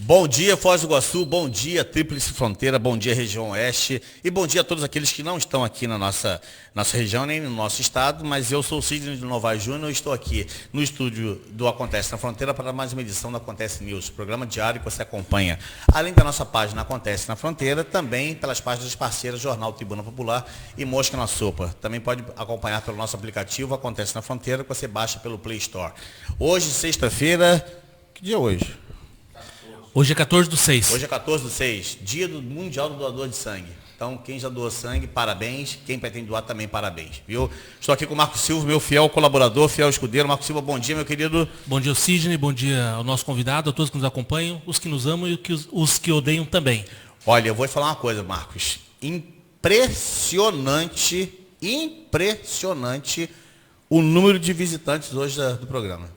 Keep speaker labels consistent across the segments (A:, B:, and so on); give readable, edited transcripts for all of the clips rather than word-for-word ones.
A: Bom dia, Foz do Iguaçu, bom dia, Tríplice Fronteira, bom dia, região oeste, e bom dia a todos aqueles que não estão aqui na nossa região, nem no nosso estado, mas eu sou o Sidney de Novaes Júnior e estou aqui no estúdio do Acontece na Fronteira para mais uma edição do Acontece News, programa diário que você acompanha, além da nossa página Acontece na Fronteira, também pelas páginas parceiras Jornal Tribuna Popular e Mosca na Sopa. Também pode acompanhar pelo nosso aplicativo Acontece na Fronteira, que você baixa pelo Play Store. Hoje, sexta-feira, que dia é hoje?
B: Hoje é 14/6.
A: Hoje é 14/6, dia do Mundial do Doador de Sangue. Então, quem já doou sangue, parabéns. Quem pretende doar também, parabéns. Viu? Estou aqui com o Marco Silva, meu fiel colaborador, fiel escudeiro. Marco Silva, bom dia, meu querido.
B: Bom dia, Sidney. Bom dia ao nosso convidado, a todos que nos acompanham, os que nos amam e os que odeiam também.
A: Olha, eu vou te falar uma coisa, Marcos. Impressionante o número de visitantes hoje do programa.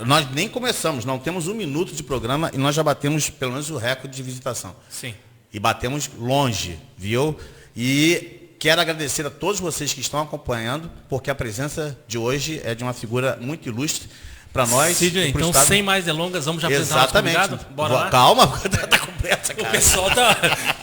A: Nós nem começamos, não temos 1 minuto de programa e nós já batemos pelo menos o recorde de visitação.
B: Sim.
A: E batemos longe, viu? E quero agradecer a todos vocês que estão acompanhando, porque a presença de hoje é de uma figura muito ilustre para nós.
B: Sidney, então estado... sem mais delongas, vamos já apresentar o nosso convidado? Bora lá?
A: Calma, tá completa, cara.
B: O pessoal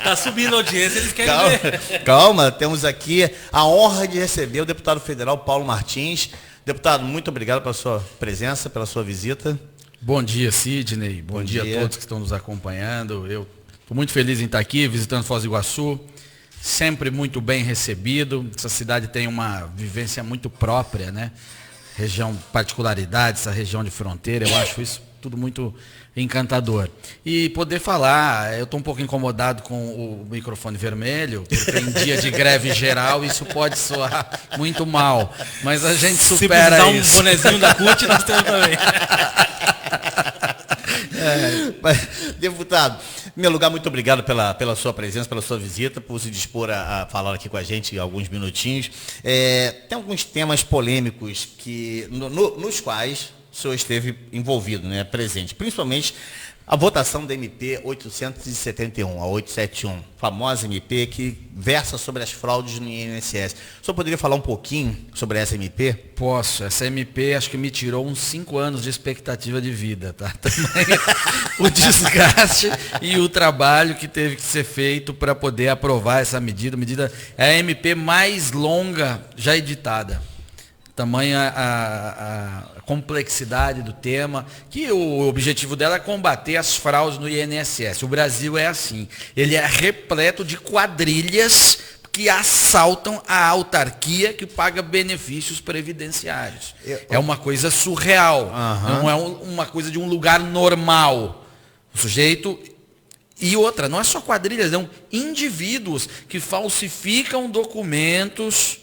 B: tá subindo a audiência, eles querem ver.
A: Calma, temos aqui a honra de receber o deputado federal Paulo Martins. Deputado, muito obrigado pela sua presença, pela sua visita.
C: Bom dia, Sidney. Bom dia a todos que estão nos acompanhando. Eu estou muito feliz em estar aqui, visitando Foz do Iguaçu. Sempre muito bem recebido. Essa cidade tem uma vivência muito própria, né? Região, particularidades, essa região de fronteira, eu acho isso tudo muito encantador. E poder falar, eu estou um pouco incomodado com o microfone vermelho, porque em dia de greve geral isso pode soar muito mal, mas a gente supera isso. Se precisar
B: um bonezinho da CUT, nós temos também.
A: Deputado, em meu lugar, muito obrigado pela sua presença, pela sua visita, por se dispor a falar aqui com a gente alguns minutinhos. Tem alguns temas polêmicos nos quais o senhor esteve envolvido, né, presente, principalmente a votação da MP 871, a 871, famosa MP que versa sobre as fraudes no INSS. O senhor poderia falar um pouquinho sobre essa MP?
C: Posso. Essa MP acho que me tirou uns 5 anos de expectativa de vida, tá? Também o desgaste e o trabalho que teve que ser feito para poder aprovar essa medida. A medida é a MP mais longa já editada. Tamanha a complexidade do tema, que o objetivo dela é combater as fraudes no INSS. O Brasil é assim, ele é repleto de quadrilhas que assaltam a autarquia que paga benefícios previdenciários. É uma coisa surreal, não é uma coisa de um lugar normal. O sujeito... E outra, não é só quadrilhas, não, indivíduos que falsificam documentos,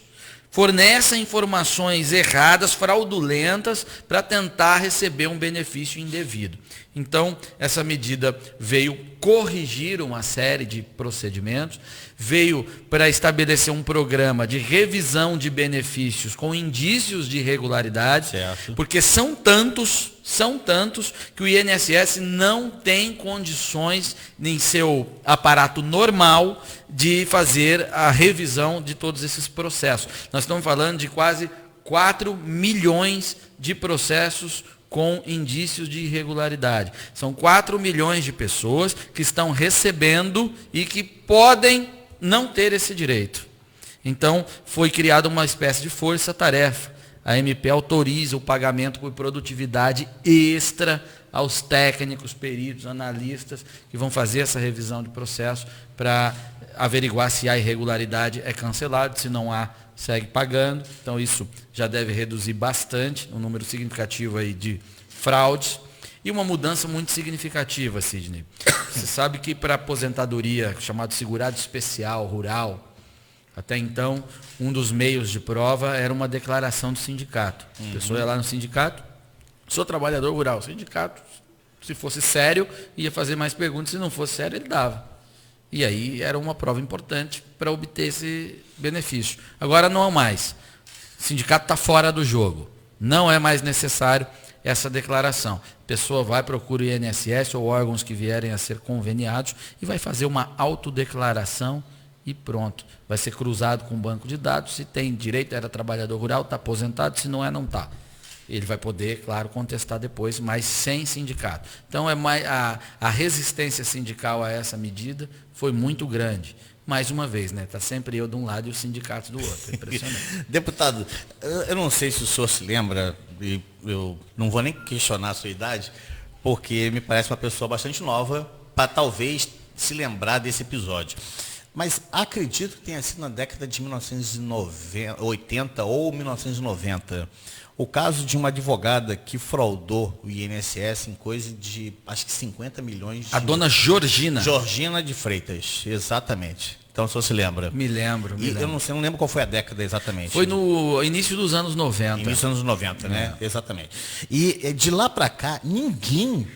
C: fornecem informações erradas, fraudulentas, para tentar receber um benefício indevido. Então, essa medida veio corrigir uma série de procedimentos, veio para estabelecer um programa de revisão de benefícios com indícios de irregularidade, porque são tantos que o INSS não tem condições em seu aparato normal de fazer a revisão de todos esses processos. Nós estamos falando de quase 4 milhões de processos com indícios de irregularidade. São 4 milhões de pessoas que estão recebendo e que podem não ter esse direito. Então, foi criada uma espécie de força-tarefa. A MP autoriza o pagamento por produtividade extra aos técnicos, peritos, analistas que vão fazer essa revisão de processo para averiguar se há irregularidade, é cancelado, se não há, segue pagando. Então isso já deve reduzir bastante um número significativo aí de fraudes. E uma mudança muito significativa, Sidney. Você sabe que para aposentadoria, chamado segurado especial rural, até então, um dos meios de prova era uma declaração do sindicato. A pessoa ia lá no sindicato, sou trabalhador rural. O sindicato, se fosse sério, ia fazer mais perguntas, se não fosse sério, ele dava. E aí era uma prova importante para obter esse benefício. Agora não é mais. O sindicato está fora do jogo. Não é mais necessário essa declaração. A pessoa vai, procura o INSS ou órgãos que vierem a ser conveniados e vai fazer uma autodeclaração e pronto. Vai ser cruzado com o banco de dados. Se tem direito, era trabalhador rural, está aposentado. Se não é, não está. Ele vai poder, claro, contestar depois, mas sem sindicato. Então, a resistência sindical a essa medida foi muito grande. Mais uma vez, né? Está sempre eu de um lado e os sindicatos do outro. É impressionante.
A: Deputado, eu não sei se o senhor se lembra, e eu não vou nem questionar a sua idade, porque me parece uma pessoa bastante nova para talvez se lembrar desse episódio. Mas acredito que tenha sido na década de 1980 ou 1990. O caso de uma advogada que fraudou o INSS em coisa de, acho que 50 milhões de...
C: A dona Georgina.
A: Georgina de Freitas, exatamente. Então, o senhor se lembra?
C: Me lembro.
A: Eu não lembro qual foi a década exatamente.
C: Foi no início dos anos 90.
A: Início dos anos 90, né? Exatamente. E de lá para cá, ninguém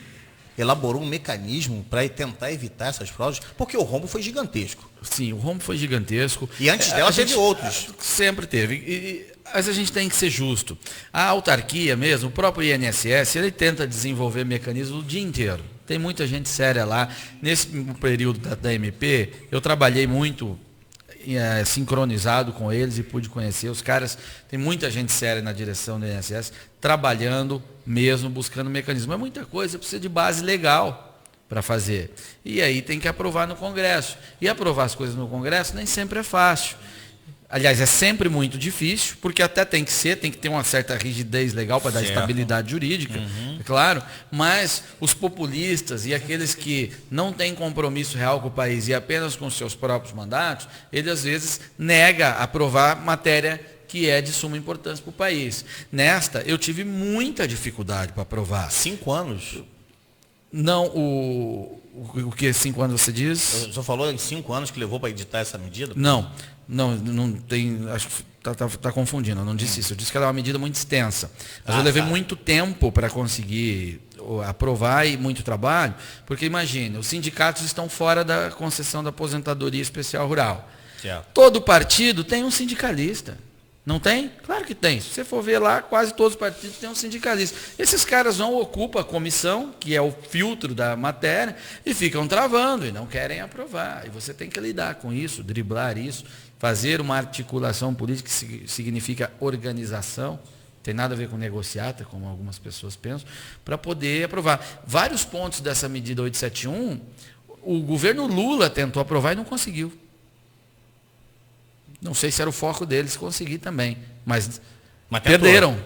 A: elaborou um mecanismo para tentar evitar essas fraudes, porque o rombo foi gigantesco.
C: Sim, o rombo foi gigantesco.
A: E antes dela teve outros.
C: Sempre teve. Mas a gente tem que ser justo. A autarquia mesmo, o próprio INSS, ele tenta desenvolver mecanismos o dia inteiro. Tem muita gente séria lá. Nesse período da MP, eu trabalhei muito sincronizado com eles e pude conhecer. Os caras, tem muita gente séria na direção do INSS, trabalhando mesmo, buscando mecanismo. Mas muita coisa precisa de base legal para fazer. E aí tem que aprovar no Congresso. E aprovar as coisas no Congresso nem sempre é fácil. Aliás, é sempre muito difícil, porque até tem que ter uma certa rigidez legal para dar estabilidade jurídica, é claro, mas os populistas e aqueles que não têm compromisso real com o país e apenas com seus próprios mandatos, ele às vezes nega aprovar matéria que é de suma importância para o país. Nesta, eu tive muita dificuldade para aprovar.
A: 5 anos?
C: Não, o que 5 anos você diz?
A: O senhor falou em 5 anos que levou para editar essa medida?
C: Não tem, acho que está confundindo, eu não disse isso, eu disse que ela é uma medida muito extensa. Mas eu levei muito tempo para conseguir aprovar e muito trabalho, porque imagine, os sindicatos estão fora da concessão da aposentadoria especial rural.
A: Certo.
C: Todo partido tem um sindicalista. Não tem? Claro que tem. Se você for ver lá, quase todos os partidos têm um sindicalista. Esses caras vão, ocupam a comissão, que é o filtro da matéria, e ficam travando e não querem aprovar. E você tem que lidar com isso, driblar isso, fazer uma articulação política que significa organização, tem nada a ver com negociata, como algumas pessoas pensam, para poder aprovar. Vários pontos dessa medida 871, o governo Lula tentou aprovar e não conseguiu. Não sei se era o foco deles conseguir também, mas perderam.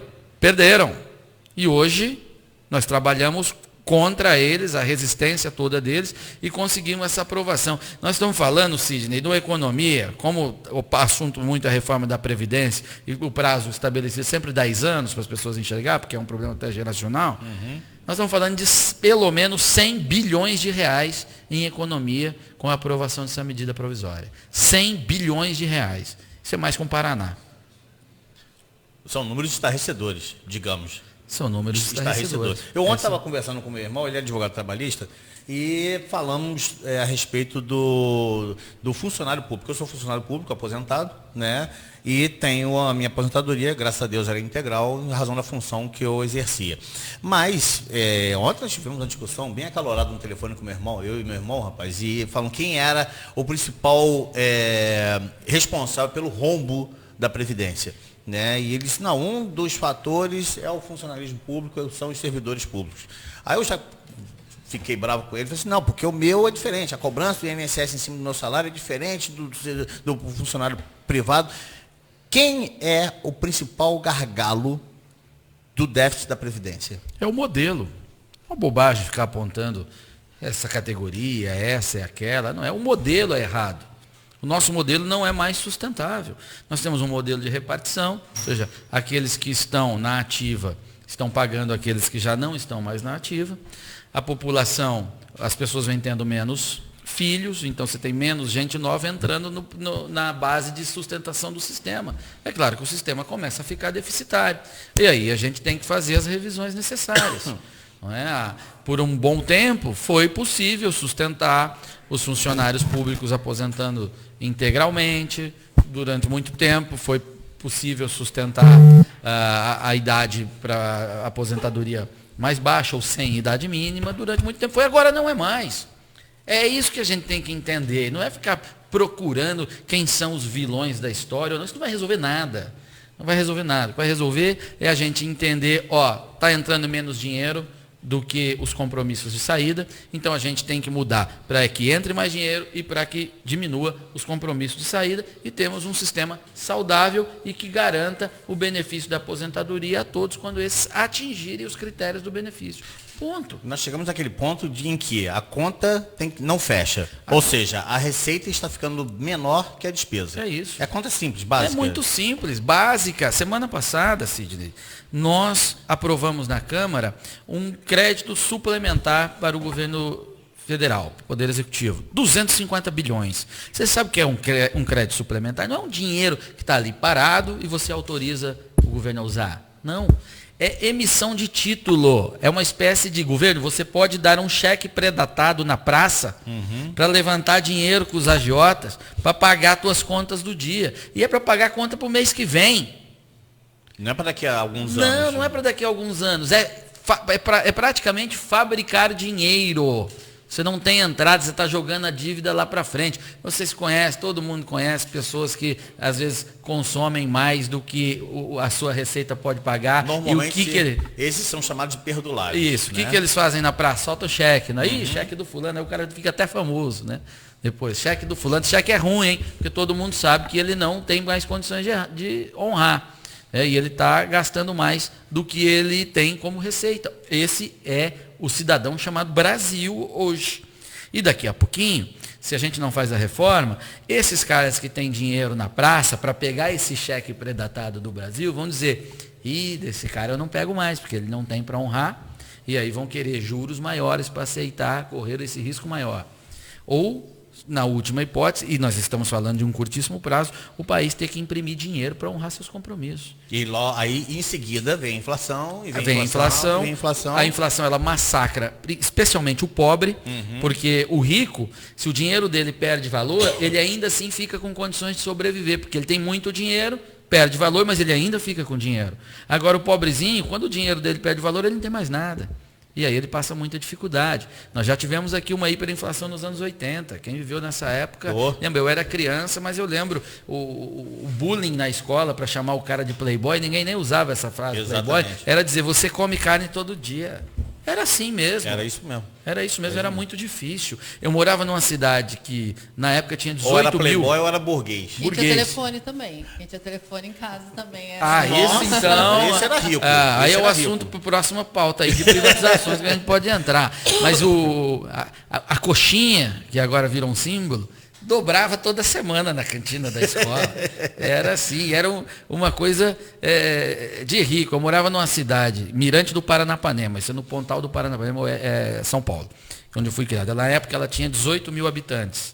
C: E hoje nós trabalhamos contra eles, a resistência toda deles, e conseguimos essa aprovação. Nós estamos falando, Sidney, de uma economia, como o assunto muito é a reforma da Previdência, e o prazo estabelecido sempre 10 anos para as pessoas enxergar, porque é um problema até geracional. Nós estamos falando de pelo menos 100 bilhões de reais em economia com a aprovação dessa medida provisória. 100 bilhões de reais. Isso é mais que um Paraná.
A: São números estarrecedores, digamos.
C: São números estarrecedores.
A: Eu ontem estava conversando com meu irmão, ele é advogado trabalhista, e falamos a respeito do funcionário público. Eu sou funcionário público, aposentado, né? E tenho a minha aposentadoria, graças a Deus, era integral, em razão da função que eu exercia. Mas, ontem nós tivemos uma discussão bem acalorada no telefone com meu irmão, eu e meu irmão, rapaz, e falam quem era o principal responsável pelo rombo da Previdência. Né? E ele disse, não, um dos fatores é o funcionalismo público, são os servidores públicos. Aí eu já fiquei bravo com ele, falei assim, não, porque o meu é diferente, a cobrança do INSS em cima do meu salário é diferente do funcionário privado. Quem é o principal gargalo do déficit da Previdência?
C: É o modelo. É uma bobagem ficar apontando essa categoria, essa é aquela. Não é, o modelo é errado. O nosso modelo não é mais sustentável. Nós temos um modelo de repartição, ou seja, aqueles que estão na ativa estão pagando aqueles que já não estão mais na ativa. A população, as pessoas vêm tendo menos filhos, então você tem menos gente nova entrando na base de sustentação do sistema. É claro que o sistema começa a ficar deficitário. E aí a gente tem que fazer as revisões necessárias. Não é? Por um bom tempo foi possível sustentar os funcionários públicos aposentando integralmente. Durante muito tempo foi possível sustentar a idade para aposentadoria mais baixa ou sem idade mínima. Durante muito tempo foi, agora não é mais. É isso que a gente tem que entender. Não é ficar procurando quem são os vilões da história. Isso não vai resolver nada. Não vai resolver nada. O que vai resolver é a gente entender, está entrando menos dinheiro do que os compromissos de saída, então a gente tem que mudar para que entre mais dinheiro e para que diminua os compromissos de saída e temos um sistema saudável e que garanta o benefício da aposentadoria a todos quando esses atingirem os critérios do benefício. Ponto.
A: Nós chegamos naquele ponto em que a conta não fecha. Ou seja, a receita está ficando menor que a despesa.
C: É isso.
A: É conta simples, básica.
C: É muito simples, básica. Semana passada, Sidney, nós aprovamos na Câmara um crédito suplementar para o governo federal, Poder Executivo. 250 bilhões. Você sabe o que é um crédito suplementar? Não é um dinheiro que está ali parado e você autoriza o governo a usar. Não. É emissão de título. É uma espécie de governo. Você pode dar um cheque predatado na praça para levantar dinheiro com os agiotas para pagar suas contas do dia. E é para pagar a conta para o mês que vem.
A: Não é para daqui a alguns anos.
C: Não é para daqui a alguns anos. É praticamente fabricar dinheiro. Você não tem entrada, você está jogando a dívida lá para frente. Vocês conhecem, todo mundo conhece pessoas que às vezes consomem mais do que a sua receita pode pagar.
A: Normalmente, esses são chamados de perdulários.
C: Isso.
A: Né?
C: O que eles fazem na praça? Solta o cheque. Aí, cheque do fulano, aí o cara fica até famoso, né? Depois, cheque do fulano, cheque é ruim, hein? Porque todo mundo sabe que ele não tem mais condições de honrar. E ele está gastando mais do que ele tem como receita. Esse é o cidadão chamado Brasil hoje. E daqui a pouquinho, se a gente não faz a reforma, esses caras que têm dinheiro na praça para pegar esse cheque predatado do Brasil vão dizer, desse cara eu não pego mais, porque ele não tem para honrar, e aí vão querer juros maiores para aceitar, correr esse risco maior. Ou, na última hipótese, e nós estamos falando de um curtíssimo prazo, o país ter que imprimir dinheiro para honrar seus compromissos.
A: E aí, em seguida, vem a inflação. E
C: vem a inflação. A inflação, ela massacra, especialmente o pobre, porque o rico, se o dinheiro dele perde valor, ele ainda assim fica com condições de sobreviver, porque ele tem muito dinheiro, perde valor, mas ele ainda fica com dinheiro. Agora, o pobrezinho, quando o dinheiro dele perde valor, ele não tem mais nada. E aí ele passa muita dificuldade. Nós já tivemos aqui uma hiperinflação nos anos 80. Quem viveu nessa época, lembra, eu era criança, mas eu lembro o bullying na escola para chamar o cara de playboy, ninguém nem usava essa frase, playboy, era dizer, você come carne todo dia. Era assim mesmo.
A: Era isso mesmo.
C: Era isso mesmo, era muito difícil. Eu morava numa cidade que, na época, tinha 18 mil...
A: Ou era playboy ou era burguês.
D: Quem tinha telefone também. Quem tinha telefone em casa também.
C: Esse então...
A: Esse era rico.
C: Aí é o assunto para a próxima pauta aí, de privatizações que a gente pode entrar. Mas a coxinha, que agora virou um símbolo, dobrava toda semana na cantina da escola. Era assim, era uma coisa de rico. Eu morava numa cidade, Mirante do Paranapanema, isso é no Pontal do Paranapanema, São Paulo, onde eu fui criado. Na época ela tinha 18 mil habitantes.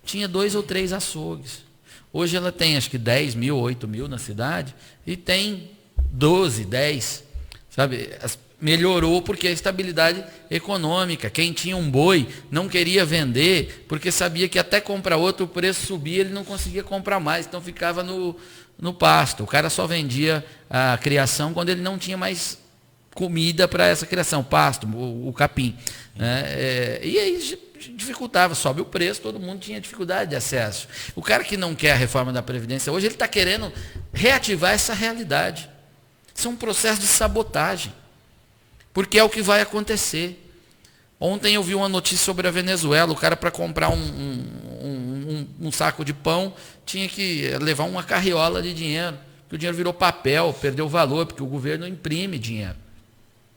C: Tinha 2 ou 3 açougues. Hoje ela tem acho que 10 mil, 8 mil na cidade e tem 12, 10. Sabe? Melhorou porque a estabilidade econômica. Quem tinha um boi não queria vender porque sabia que até comprar outro o preço subia, ele não conseguia comprar mais, então ficava no pasto. O cara só vendia a criação quando ele não tinha mais comida para essa criação, pasto, o capim. Né? E aí dificultava, sobe o preço, todo mundo tinha dificuldade de acesso. O cara que não quer a reforma da Previdência hoje, ele está querendo reativar essa realidade. Isso é um processo de sabotagem. Porque é o que vai acontecer. Ontem eu vi uma notícia sobre a Venezuela. O cara, para comprar um saco de pão, tinha que levar uma carriola de dinheiro. Porque o dinheiro virou papel, perdeu valor, porque o governo imprime dinheiro.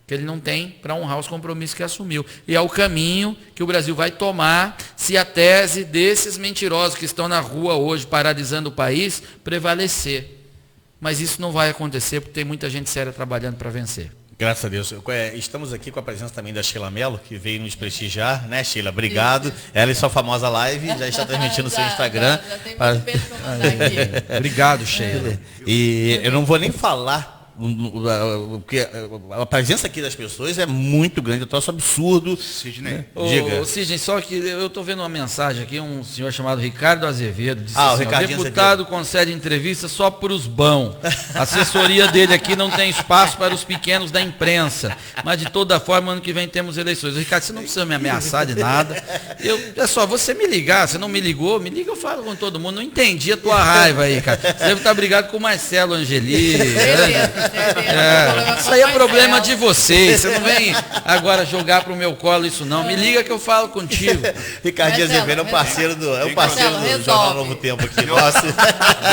C: Que ele não tem para honrar os compromissos que assumiu. E é o caminho que o Brasil vai tomar se a tese desses mentirosos que estão na rua hoje, paralisando o país, prevalecer. Mas isso não vai acontecer, porque tem muita gente séria trabalhando para vencer.
A: Graças a Deus. Estamos aqui com a presença também da Sheila Mello, que veio nos prestigiar, né, Sheila? Obrigado. Ela e sua famosa live já está transmitindo no seu Instagram.
D: Já tem muito beijo para mandar aqui.
C: Obrigado, Sheila.
A: E eu não vou nem falar Porque a presença aqui das pessoas é muito grande, é um troço absurdo.
E: Sidney.
C: Ô, Sidney, só que eu estou vendo uma mensagem aqui, um senhor chamado Ricardo Azevedo, disse
A: o
C: assim, o
A: Ricardinho
C: deputado concede entrevista só para os bons. A assessoria dele aqui não tem espaço para os pequenos da imprensa. Mas de toda forma, ano que vem temos eleições. Ricardo, você não precisa me ameaçar de nada. É só você me ligar, você não me ligou, me liga, eu falo com todo mundo. Não entendi a tua raiva aí, cara. Você deve estar brigado com o Marcelo Angeli. Isso aí é problema de vocês. Você não vem agora jogar pro meu colo isso não. Me liga que eu falo contigo.
A: Ricardinho Azevedo é um parceiro do Jornal Novo Tempo aqui. Nossa.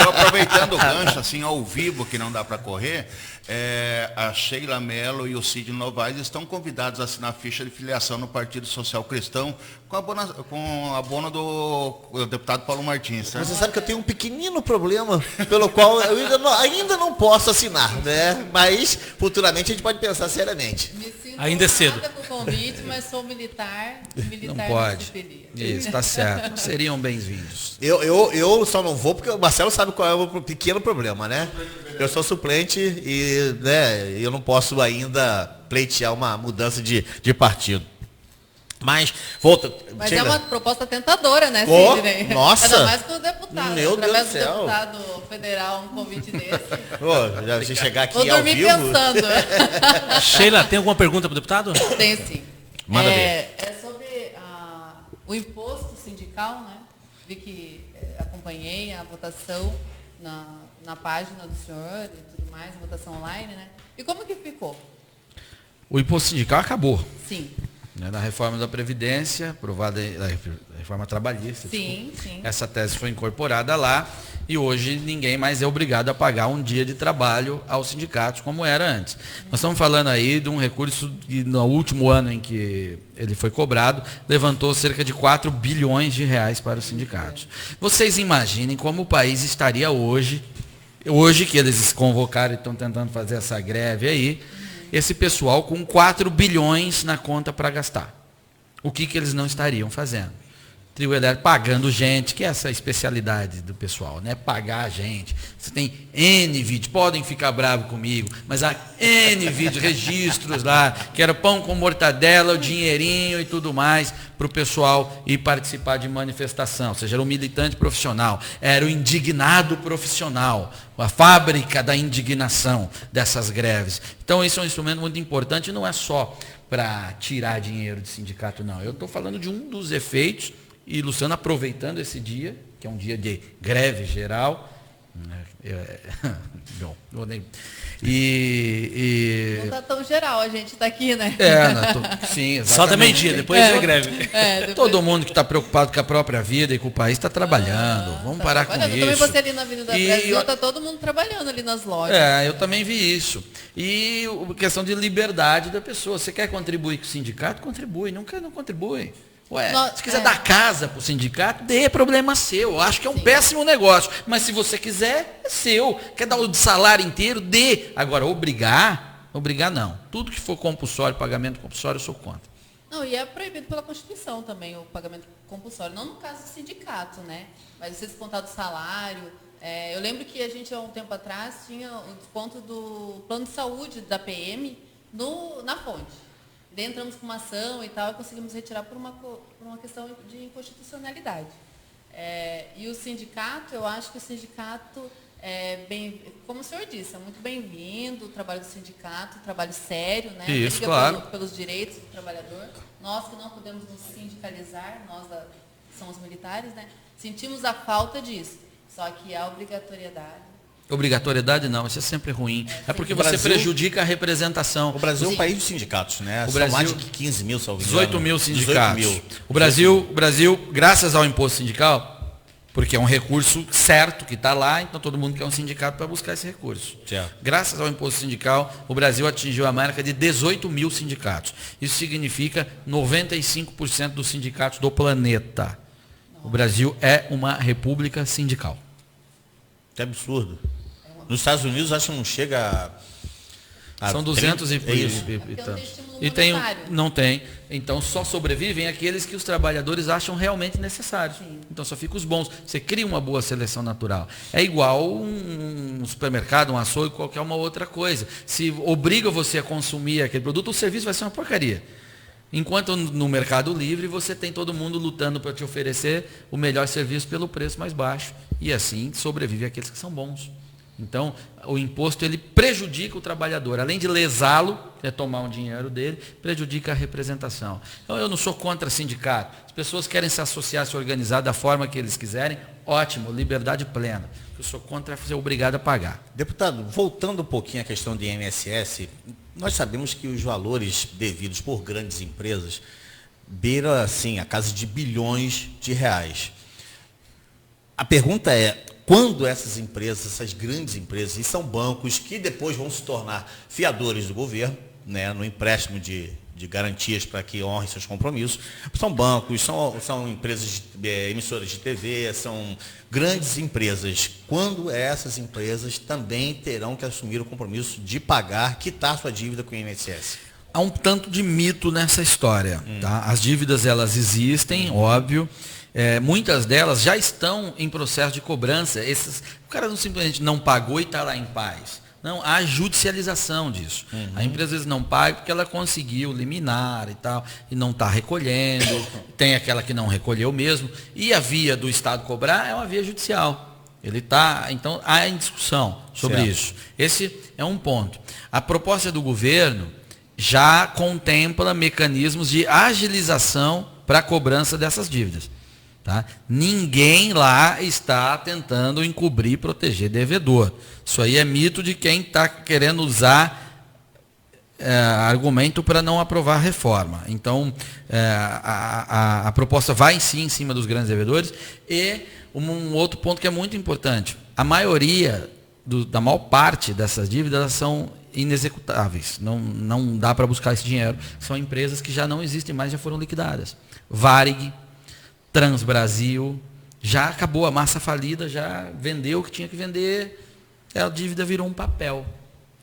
E: Eu aproveitando o gancho, assim, ao vivo, que não dá para correr, a Sheila Mello e o Sidney Novaes estão convidados a assinar a ficha de filiação no Partido Social Cristão com abono do deputado Paulo Martins. Certo?
A: Você sabe que eu tenho um pequenino problema pelo qual eu ainda não posso assinar, né? Mas futuramente a gente pode pensar seriamente.
D: Me sinto
B: Ainda é cedo.
D: honrada com o convite, mas sou militar.
C: Não pode. Isso, tá certo. Seriam bem-vindos.
A: Eu só não vou porque o Marcelo sabe qual é o pequeno problema, né? Eu sou suplente e, né, eu não posso ainda pleitear uma mudança de partido. Mas, volta.
D: Mas
A: Sheila.
D: é uma proposta tentadora, né,
A: Oh,
D: Sidney?
A: nossa!
D: Ainda mais com o deputado.
A: Meu
D: Através
A: Deus do céu.
D: do deputado federal, um convite desse.
A: Já você chegar aqui
D: Vou
A: ao
D: dormir
A: vivo.
D: pensando.
B: Sheila, tem alguma pergunta para o deputado?
D: Tem sim.
A: Manda ver.
D: É sobre o imposto sindical, né? Vi que acompanhei a votação na página do senhor e tudo mais, votação online, né? E como que ficou?
C: O imposto sindical acabou.
D: Sim.
C: Na reforma da Previdência, aprovada da reforma trabalhista.
D: Sim, sim.
C: Essa tese foi incorporada lá e hoje ninguém mais é obrigado a pagar um dia de trabalho aos sindicatos, como era antes. Nós estamos falando aí de um recurso que no último ano em que ele foi cobrado, levantou cerca de 4 bilhões de reais para os sindicatos. Vocês imaginem como o país estaria hoje que eles convocaram e estão tentando fazer essa greve aí, esse pessoal com 4 bilhões na conta para gastar. O que eles não estariam fazendo? Trio elétrico pagando gente, que é essa especialidade do pessoal, né? Pagar gente. Você tem N vídeos, podem ficar bravos comigo, mas há N vídeos, registros lá, que era pão com mortadela, o dinheirinho e tudo mais, para o pessoal ir participar de manifestação. Ou seja, era um militante profissional, era o indignado profissional, a fábrica da indignação dessas greves. Então, isso é um instrumento muito importante, não é só para tirar dinheiro de sindicato, não. Eu estou falando de um dos efeitos. E Luciano, aproveitando esse dia, que é um dia de greve geral, bom, não
D: está tão geral, a gente está aqui, né?
C: Sim, exatamente.
B: Só também dia, depois é greve.
D: Depois...
C: Todo mundo que está preocupado com a própria vida e com o país está trabalhando. Vamos parar com isso.
D: Eu também passei ali na Avenida Brasil, está todo mundo trabalhando ali nas lojas.
C: Eu também vi isso. E a questão de liberdade da pessoa. Você quer contribuir com o sindicato? Contribui. Não quer, não contribui. Se quiser dar casa para o sindicato, dê, problema seu. Eu acho que é um péssimo negócio. Mas se você quiser, é seu. Quer dar o salário inteiro? Dê. Agora, obrigar não. Tudo que for compulsório, pagamento compulsório, eu sou contra.
D: Não, e é proibido pela Constituição também o pagamento compulsório. Não no caso do sindicato, né? Mas você descontar do salário. Eu lembro que a gente, há um tempo atrás, tinha o desconto do plano de saúde da PM na fonte. Daí entramos com uma ação e tal, e conseguimos retirar por uma questão de inconstitucionalidade. E o sindicato, eu acho que o sindicato como o senhor disse, é muito bem-vindo o trabalho do sindicato, trabalho sério, né?
C: Isso, claro.
D: Pelos direitos do trabalhador. Nós que não podemos nos sindicalizar, nós somos militares, né? Sentimos a falta disso. Só que a obrigatoriedade.
C: Obrigatoriedade não, isso é sempre ruim. É porque você prejudica a representação.
A: O Brasil é um país de sindicatos, né?
C: São
A: mais de 15 mil, salvo
C: 18 mil sindicatos. 18 mil. O Brasil, graças ao imposto sindical, porque é um recurso certo que está lá, então todo mundo quer um sindicato para buscar esse recurso.
A: Certo.
C: Graças ao imposto sindical, o Brasil atingiu a marca de 18 mil sindicatos. Isso significa 95% dos sindicatos do planeta. O Brasil é uma república sindical.
A: Que absurdo. Nos Estados Unidos, acho que não chega
C: São 200
A: é isso.
C: e
D: Porque não tem
C: tantos.
D: estímulo
C: E tem,
D: monetário.
C: não tem. Então só sobrevivem aqueles que os trabalhadores acham realmente necessários.
D: Sim.
C: Então só ficam os bons. Você cria uma boa seleção natural. É igual um supermercado, um açougue, qualquer uma outra coisa. Se obriga você a consumir aquele produto, o serviço vai ser uma porcaria. Enquanto no Mercado Livre você tem todo mundo lutando para te oferecer o melhor serviço pelo preço mais baixo. E assim sobrevive aqueles que são bons. Então, o imposto ele prejudica o trabalhador. Além de lesá-lo, é tomar um dinheiro dele, prejudica a representação. Então, eu não sou contra sindicato. As pessoas querem se associar, se organizar da forma que eles quiserem. Ótimo, liberdade plena. Eu sou contra ser obrigado a pagar.
A: Deputado, voltando um pouquinho à questão do INSS, nós sabemos que os valores devidos por grandes empresas beiram, assim, a casa de bilhões de reais. A pergunta é, quando essas empresas, essas grandes empresas, e são bancos que depois vão se tornar fiadores do governo, né, no empréstimo de garantias para que honrem seus compromissos, são bancos, são empresas, emissoras de TV, são grandes empresas. Quando essas empresas também terão que assumir o compromisso de pagar, quitar sua dívida com o INSS?
C: Há um tanto de mito nessa história. Tá? As dívidas, elas existem, óbvio. Muitas delas já estão em processo de cobrança. O cara não simplesmente não pagou e está lá em paz. Não, há judicialização disso. A empresa às vezes não paga porque ela conseguiu liminar e tal, e não está recolhendo. Tem aquela que não recolheu mesmo. E a via do Estado cobrar é uma via judicial. Então, há em discussão sobre isso. Esse é um ponto. A proposta do governo já contempla mecanismos de agilização para a cobrança dessas dívidas. Tá? Ninguém lá está tentando encobrir, proteger devedor. Isso aí é mito de quem está querendo usar argumento para não aprovar a reforma. Então, a proposta vai sim em cima dos grandes devedores. E um outro ponto que é muito importante, a maioria, da maior parte dessas dívidas, elas são inexecutáveis. Não dá para buscar esse dinheiro. São empresas que já não existem mais, já foram liquidadas. Varig, Transbrasil, já acabou a massa falida, já vendeu o que tinha que vender, a dívida virou um papel.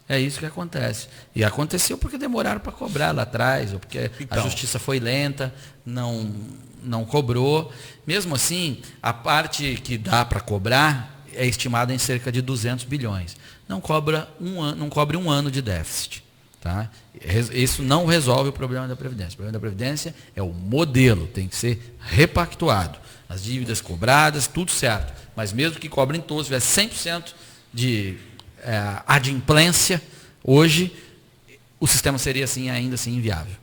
C: É isso que acontece. E aconteceu porque demoraram para cobrar lá atrás, ou porque a justiça foi lenta, não cobrou. Mesmo assim, a parte que dá para cobrar é estimada em cerca de 200 bilhões. Não cobre um ano de déficit. Tá? Isso não resolve o problema da Previdência. O problema da Previdência é o modelo, tem que ser repactuado. As dívidas cobradas, tudo certo. Mas mesmo que cobrem todos, se tiver 100% de adimplência, hoje o sistema seria assim, ainda assim inviável.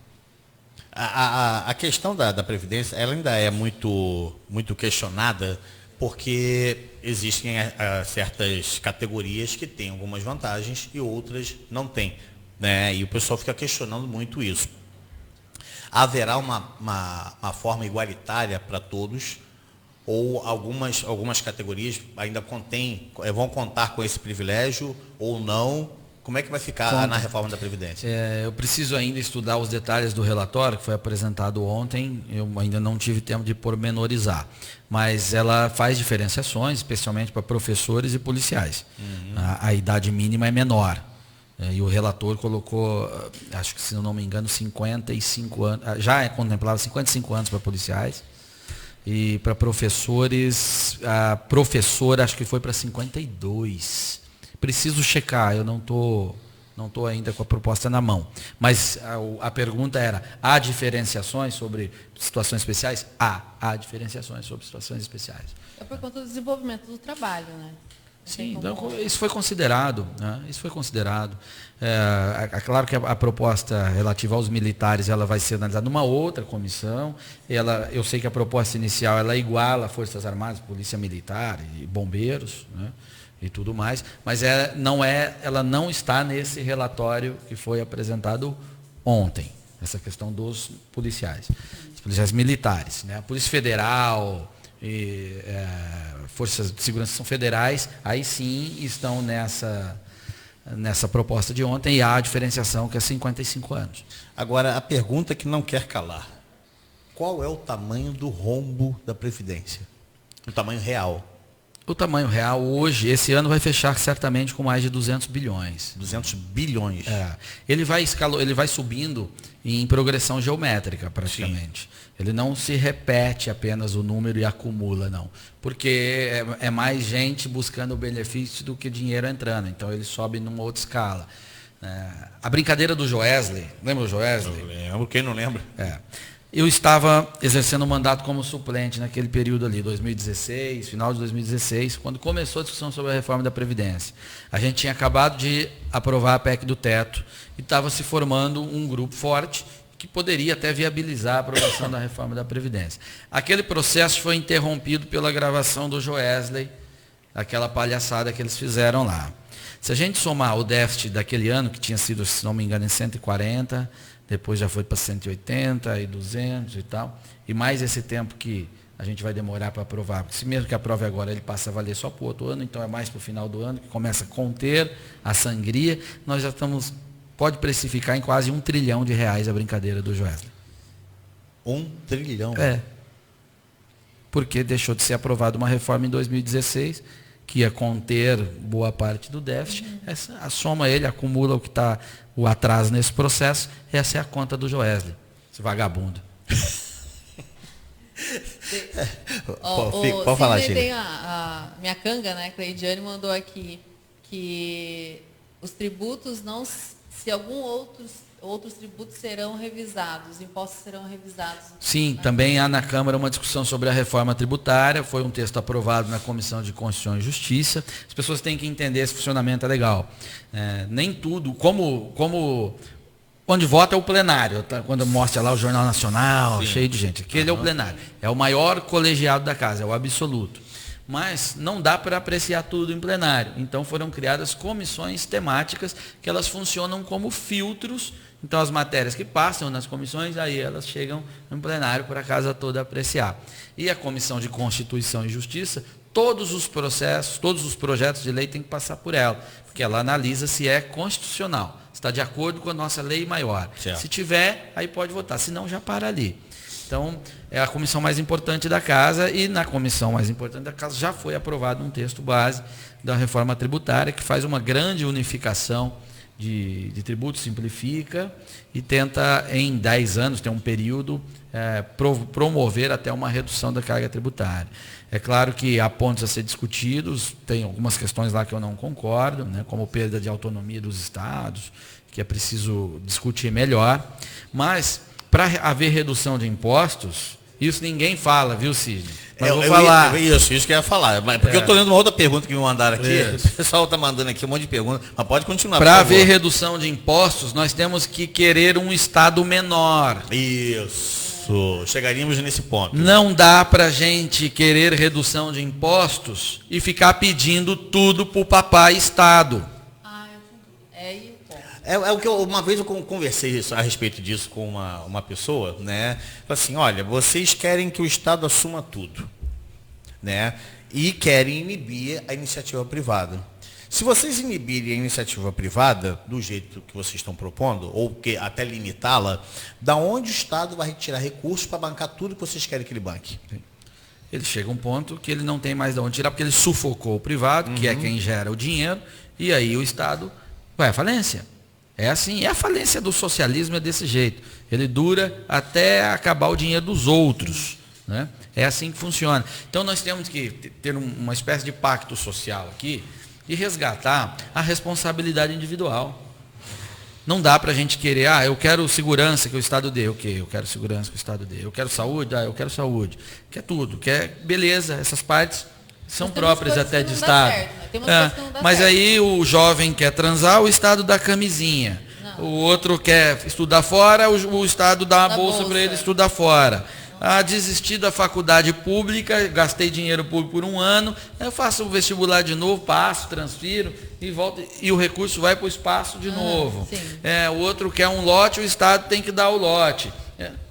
A: A questão da Previdência, ela ainda é muito, muito questionada, porque existem certas categorias que têm algumas vantagens e outras não têm. Né? E o pessoal fica questionando muito isso. Haverá uma forma igualitária para todos, ou algumas categorias ainda vão contar com esse privilégio ou não? Como é que vai ficar na reforma da Previdência?
C: Eu preciso ainda estudar os detalhes do relatório que foi apresentado ontem, eu ainda não tive tempo de pormenorizar, mas ela faz diferenciações, especialmente para professores e policiais. A idade mínima é menor. E o relator colocou, acho que se eu não me engano, 55 anos, já contemplava 55 anos para policiais, e para professores, a professora acho que foi para 52. Preciso checar, eu não tô ainda com a proposta na mão. Mas a pergunta era, há diferenciações sobre situações especiais? Há diferenciações sobre situações especiais.
D: É por conta do desenvolvimento do trabalho, né?
C: Sim, então, isso foi considerado. Né? Isso foi considerado. É claro que a proposta relativa aos militares ela vai ser analisada numa outra comissão. Eu sei que a proposta inicial ela iguala Forças Armadas, Polícia Militar e Bombeiros, né? E tudo mais, mas ela não está nesse relatório que foi apresentado ontem, essa questão dos policiais militares. Né? A Polícia Federal e Forças de Segurança são federais, aí sim estão nessa proposta de ontem e há a diferenciação que é 55 anos.
A: Agora, a pergunta que não quer calar. Qual é o tamanho do rombo da Previdência? O tamanho real?
C: O tamanho real hoje, esse ano vai fechar certamente com mais de 200 bilhões.
A: 200 bilhões.
C: Ele vai subindo em progressão geométrica, praticamente. Sim. Ele não se repete apenas o número e acumula, não. Porque é mais gente buscando o benefício do que dinheiro entrando. Então ele sobe numa outra escala. A brincadeira do Joesley, lembra o Joesley?
A: Eu lembro, quem não lembra?
C: Eu estava exercendo o mandato como suplente naquele período ali, 2016, final de 2016, quando começou a discussão sobre a reforma da Previdência. A gente tinha acabado de aprovar a PEC do teto e estava se formando um grupo forte que poderia até viabilizar a aprovação da reforma da Previdência. Aquele processo foi interrompido pela gravação do Joesley, aquela palhaçada que eles fizeram lá. Se a gente somar o déficit daquele ano, que tinha sido, se não me engano, em 140, depois já foi para 180 e 200 e tal, e mais esse tempo que a gente vai demorar para aprovar, porque se mesmo que aprove agora, ele passa a valer só para o outro ano, então é mais para o final do ano, que começa a conter a sangria, nós já estamos, pode precificar em quase R$1 trilhão a brincadeira do Joesley.
A: 1 trilhão?
C: Porque deixou de ser aprovada uma reforma em 2016, que ia conter boa parte do déficit, a soma ele, acumula o que está o atraso nesse processo, essa é a conta do Joesley, esse vagabundo.
A: Pode falar,
D: Sidney. Tem a minha canga, né, Cleidiane, mandou aqui que os tributos não, se outros tributos serão revisados, impostos serão revisados.
C: Sim, também há na Câmara uma discussão sobre a reforma tributária, foi um texto aprovado na Comissão de Constituição e Justiça. As pessoas têm que entender esse funcionamento, é legal. Nem tudo, onde vota é o plenário, tá? Quando mostra lá o Jornal Nacional, cheio de gente. Aquele é o plenário, é o maior colegiado da casa, é o absoluto. Mas não dá para apreciar tudo em plenário. Então foram criadas comissões temáticas que elas funcionam como filtros. Então as matérias que passam nas comissões, aí elas chegam no plenário para a casa toda apreciar. E a Comissão de Constituição e Justiça, todos os processos, todos os projetos de lei têm que passar por ela, porque ela analisa se é constitucional, se está de acordo com a nossa lei maior. Certo. Se tiver, aí pode votar, senão já para ali. Então, é a comissão mais importante da casa e na comissão mais importante da casa já foi aprovado um texto base da reforma tributária que faz uma grande unificação de tributos, simplifica e tenta em 10 anos, tem um período, promover até uma redução da carga tributária. É claro que há pontos a ser discutidos, tem algumas questões lá que eu não concordo, né, como perda de autonomia dos estados, que é preciso discutir melhor, mas para haver redução de impostos, isso ninguém fala, viu, Sidney? Mas eu vou falar.
A: Isso que eu ia falar. Porque eu estou lendo uma outra pergunta que me mandaram aqui. O pessoal está mandando aqui um monte de perguntas, mas pode continuar.
C: Para haver redução de impostos, nós temos que querer um Estado menor.
A: Isso. Chegaríamos nesse ponto.
C: Não dá para a gente querer redução de impostos e ficar pedindo tudo para o papai Estado.
A: É o que uma vez eu conversei a respeito disso com uma pessoa, né? Assim, olha, vocês querem que o Estado assuma tudo, né? E querem inibir a iniciativa privada. Se vocês inibirem a iniciativa privada, do jeito que vocês estão propondo, ou que até limitá-la, da onde o Estado vai retirar recursos para bancar tudo que vocês querem que ele banque?
C: Ele chega a um ponto que ele não tem mais de onde tirar, porque ele sufocou o privado, que é quem gera o dinheiro, e aí o Estado vai à falência. É assim, a falência do socialismo é desse jeito. Ele dura até acabar o dinheiro dos outros, né? É assim que funciona. Então nós temos que ter uma espécie de pacto social aqui e resgatar a responsabilidade individual. Não dá para a gente querer, eu quero segurança que o Estado dê. Eu quero segurança que o Estado dê. Eu quero saúde, eu quero saúde. Quer tudo, beleza, essas partes são próprias até de Estado. Mas aí o jovem quer transar, o Estado dá camisinha. Não. O outro quer estudar fora, o Estado dá uma bolsa para ele estudar fora. Desistir da faculdade pública, gastei dinheiro público por um ano, eu faço o vestibular de novo, passo, transfiro e volto, e o recurso vai para o espaço de novo. O outro quer um lote, o Estado tem que dar o lote.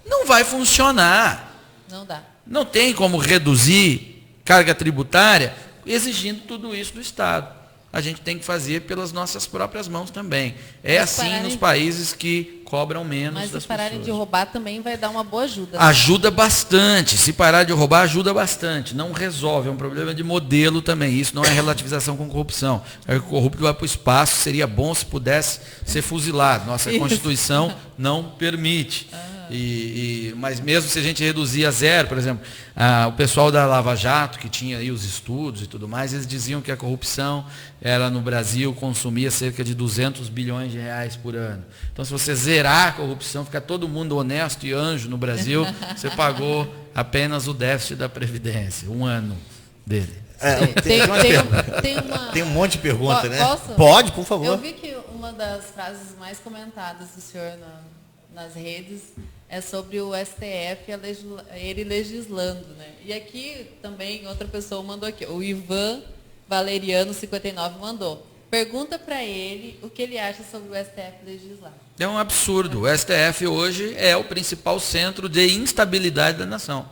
C: Não vai funcionar.
D: Não dá.
C: Não tem como reduzir carga tributária exigindo tudo isso do Estado. a gente tem que fazer pelas nossas próprias mãos também. É
D: Mas
C: assim nos países que cobram menos
D: Mas
C: das
D: se pararem
C: pessoas.
D: de roubar também vai dar uma boa ajuda. Né?
C: Ajuda bastante. Se parar de roubar, ajuda bastante. Não resolve, é um problema de modelo também. Isso não é relativização com corrupção. O corrupto vai para o espaço, seria bom se pudesse ser fuzilado. Nossa Constituição não permite. Mas mesmo se a gente reduzir a zero, por exemplo, o pessoal da Lava Jato, que tinha aí os estudos e tudo mais, eles diziam que a corrupção era no Brasil, consumia cerca de 200 bilhões de reais por ano. Então, se você zerar a corrupção, ficar todo mundo honesto e anjo no Brasil, você pagou apenas o déficit da Previdência, um ano dele.
A: Tem um monte de pergunta, né?
D: Posso?
A: Pode, por favor.
D: Eu vi que uma das frases mais comentadas do senhor nas redes é sobre o STF, ele legislando, né? E aqui também outra pessoa mandou aqui, o Ivan Valeriano 59 mandou. Pergunta para ele o que ele acha sobre o STF legislar.
C: É um absurdo. O STF hoje é o principal centro de instabilidade da nação.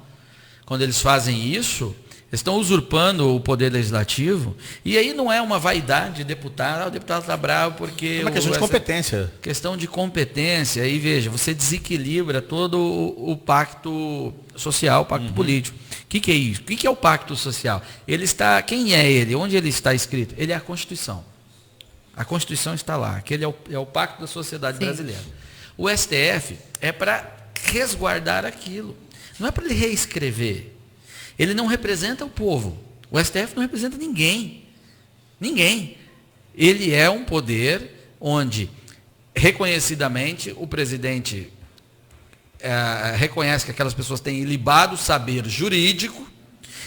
C: Quando eles fazem isso, eles estão usurpando o poder legislativo, e aí não é uma vaidade de deputado, o deputado está bravo porque...
A: É uma questão de competência.
C: Questão de competência, aí veja, você desequilibra todo o pacto social, o pacto político. O que é isso? O que é o pacto social? Quem é ele? Onde ele está escrito? Ele é a Constituição. A Constituição está lá, aquele é o pacto da sociedade brasileira. O STF é para resguardar aquilo, não é para ele reescrever. Ele não representa o povo. O STF não representa ninguém. Ninguém. Ele é um poder onde, reconhecidamente, o presidente reconhece que aquelas pessoas têm ilibado saber jurídico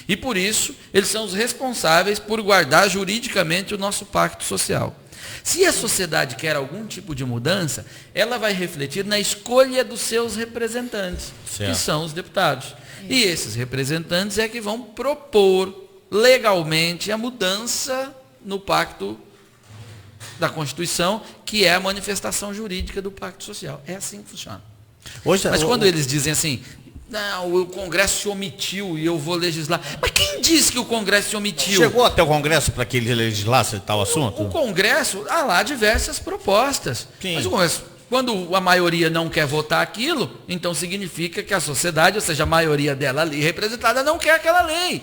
C: e, por isso, eles são os responsáveis por guardar juridicamente o nosso pacto social. Se a sociedade quer algum tipo de mudança, ela vai refletir na escolha dos seus representantes, que são os deputados. E esses representantes é que vão propor legalmente a mudança no pacto da Constituição, que é a manifestação jurídica do pacto social. É assim que funciona. Mas quando eles dizem assim, não, o Congresso se omitiu e eu vou legislar. Mas quem disse que o Congresso se omitiu?
A: Chegou até o Congresso para que ele legislasse tal assunto?
C: O Congresso, há lá diversas propostas.
A: Sim.
C: Mas o Congresso, quando a maioria não quer votar aquilo, então significa que a sociedade, ou seja, a maioria dela ali representada, não quer aquela lei.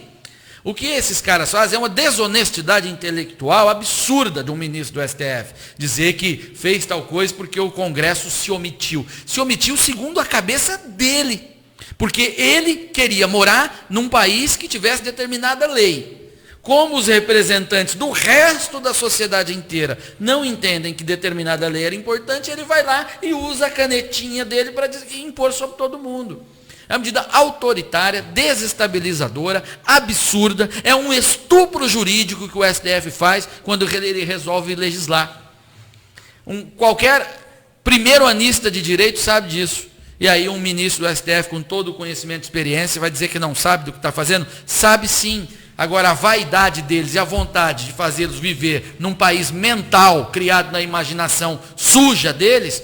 C: O que esses caras fazem é uma desonestidade intelectual absurda de um ministro do STF. Dizer que fez tal coisa porque o Congresso se omitiu. Se omitiu segundo a cabeça dele. Porque ele queria morar num país que tivesse determinada lei. Como os representantes do resto da sociedade inteira não entendem que determinada lei era importante, ele vai lá e usa a canetinha dele para impor sobre todo mundo. É uma medida autoritária, desestabilizadora, absurda, é um estupro jurídico que o STF faz quando ele resolve legislar. Qualquer primeiro-anista de direito sabe disso. E aí um ministro do STF com todo o conhecimento e experiência vai dizer que não sabe do que está fazendo? Sabe sim. Agora a vaidade deles e a vontade de fazê-los viver num país mental, criado na imaginação suja deles,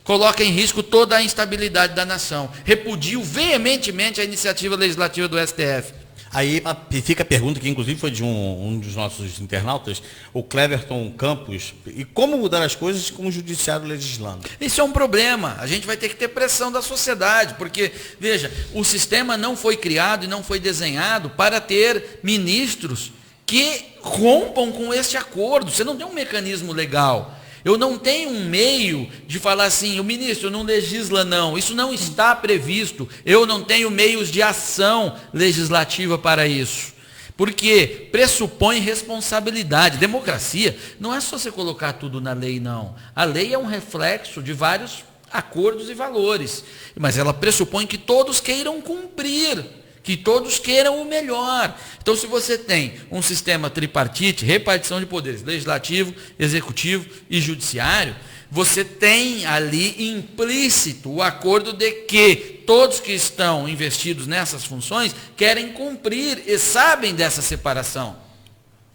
C: coloca em risco toda a instabilidade da nação. Repudio veementemente a iniciativa legislativa do STF.
A: Aí fica a pergunta, que inclusive foi de um dos nossos internautas, o Cleverton Campos, e como mudar as coisas com o judiciário legislando?
C: Isso é um problema, a gente vai ter que ter pressão da sociedade, porque, veja, o sistema não foi criado e não foi desenhado para ter ministros que rompam com este acordo. Você não tem um mecanismo legal. Eu não tenho um meio de falar assim, o ministro não legisla não, isso não está previsto, eu não tenho meios de ação legislativa para isso. Porque pressupõe responsabilidade. Democracia não é só você colocar tudo na lei, não. A lei é um reflexo de vários acordos e valores, mas ela pressupõe que todos queiram cumprir, que todos queiram o melhor. Então, se você tem um sistema tripartite, repartição de poderes, legislativo, executivo e judiciário, você tem ali implícito o acordo de que todos que estão investidos nessas funções querem cumprir e sabem dessa separação.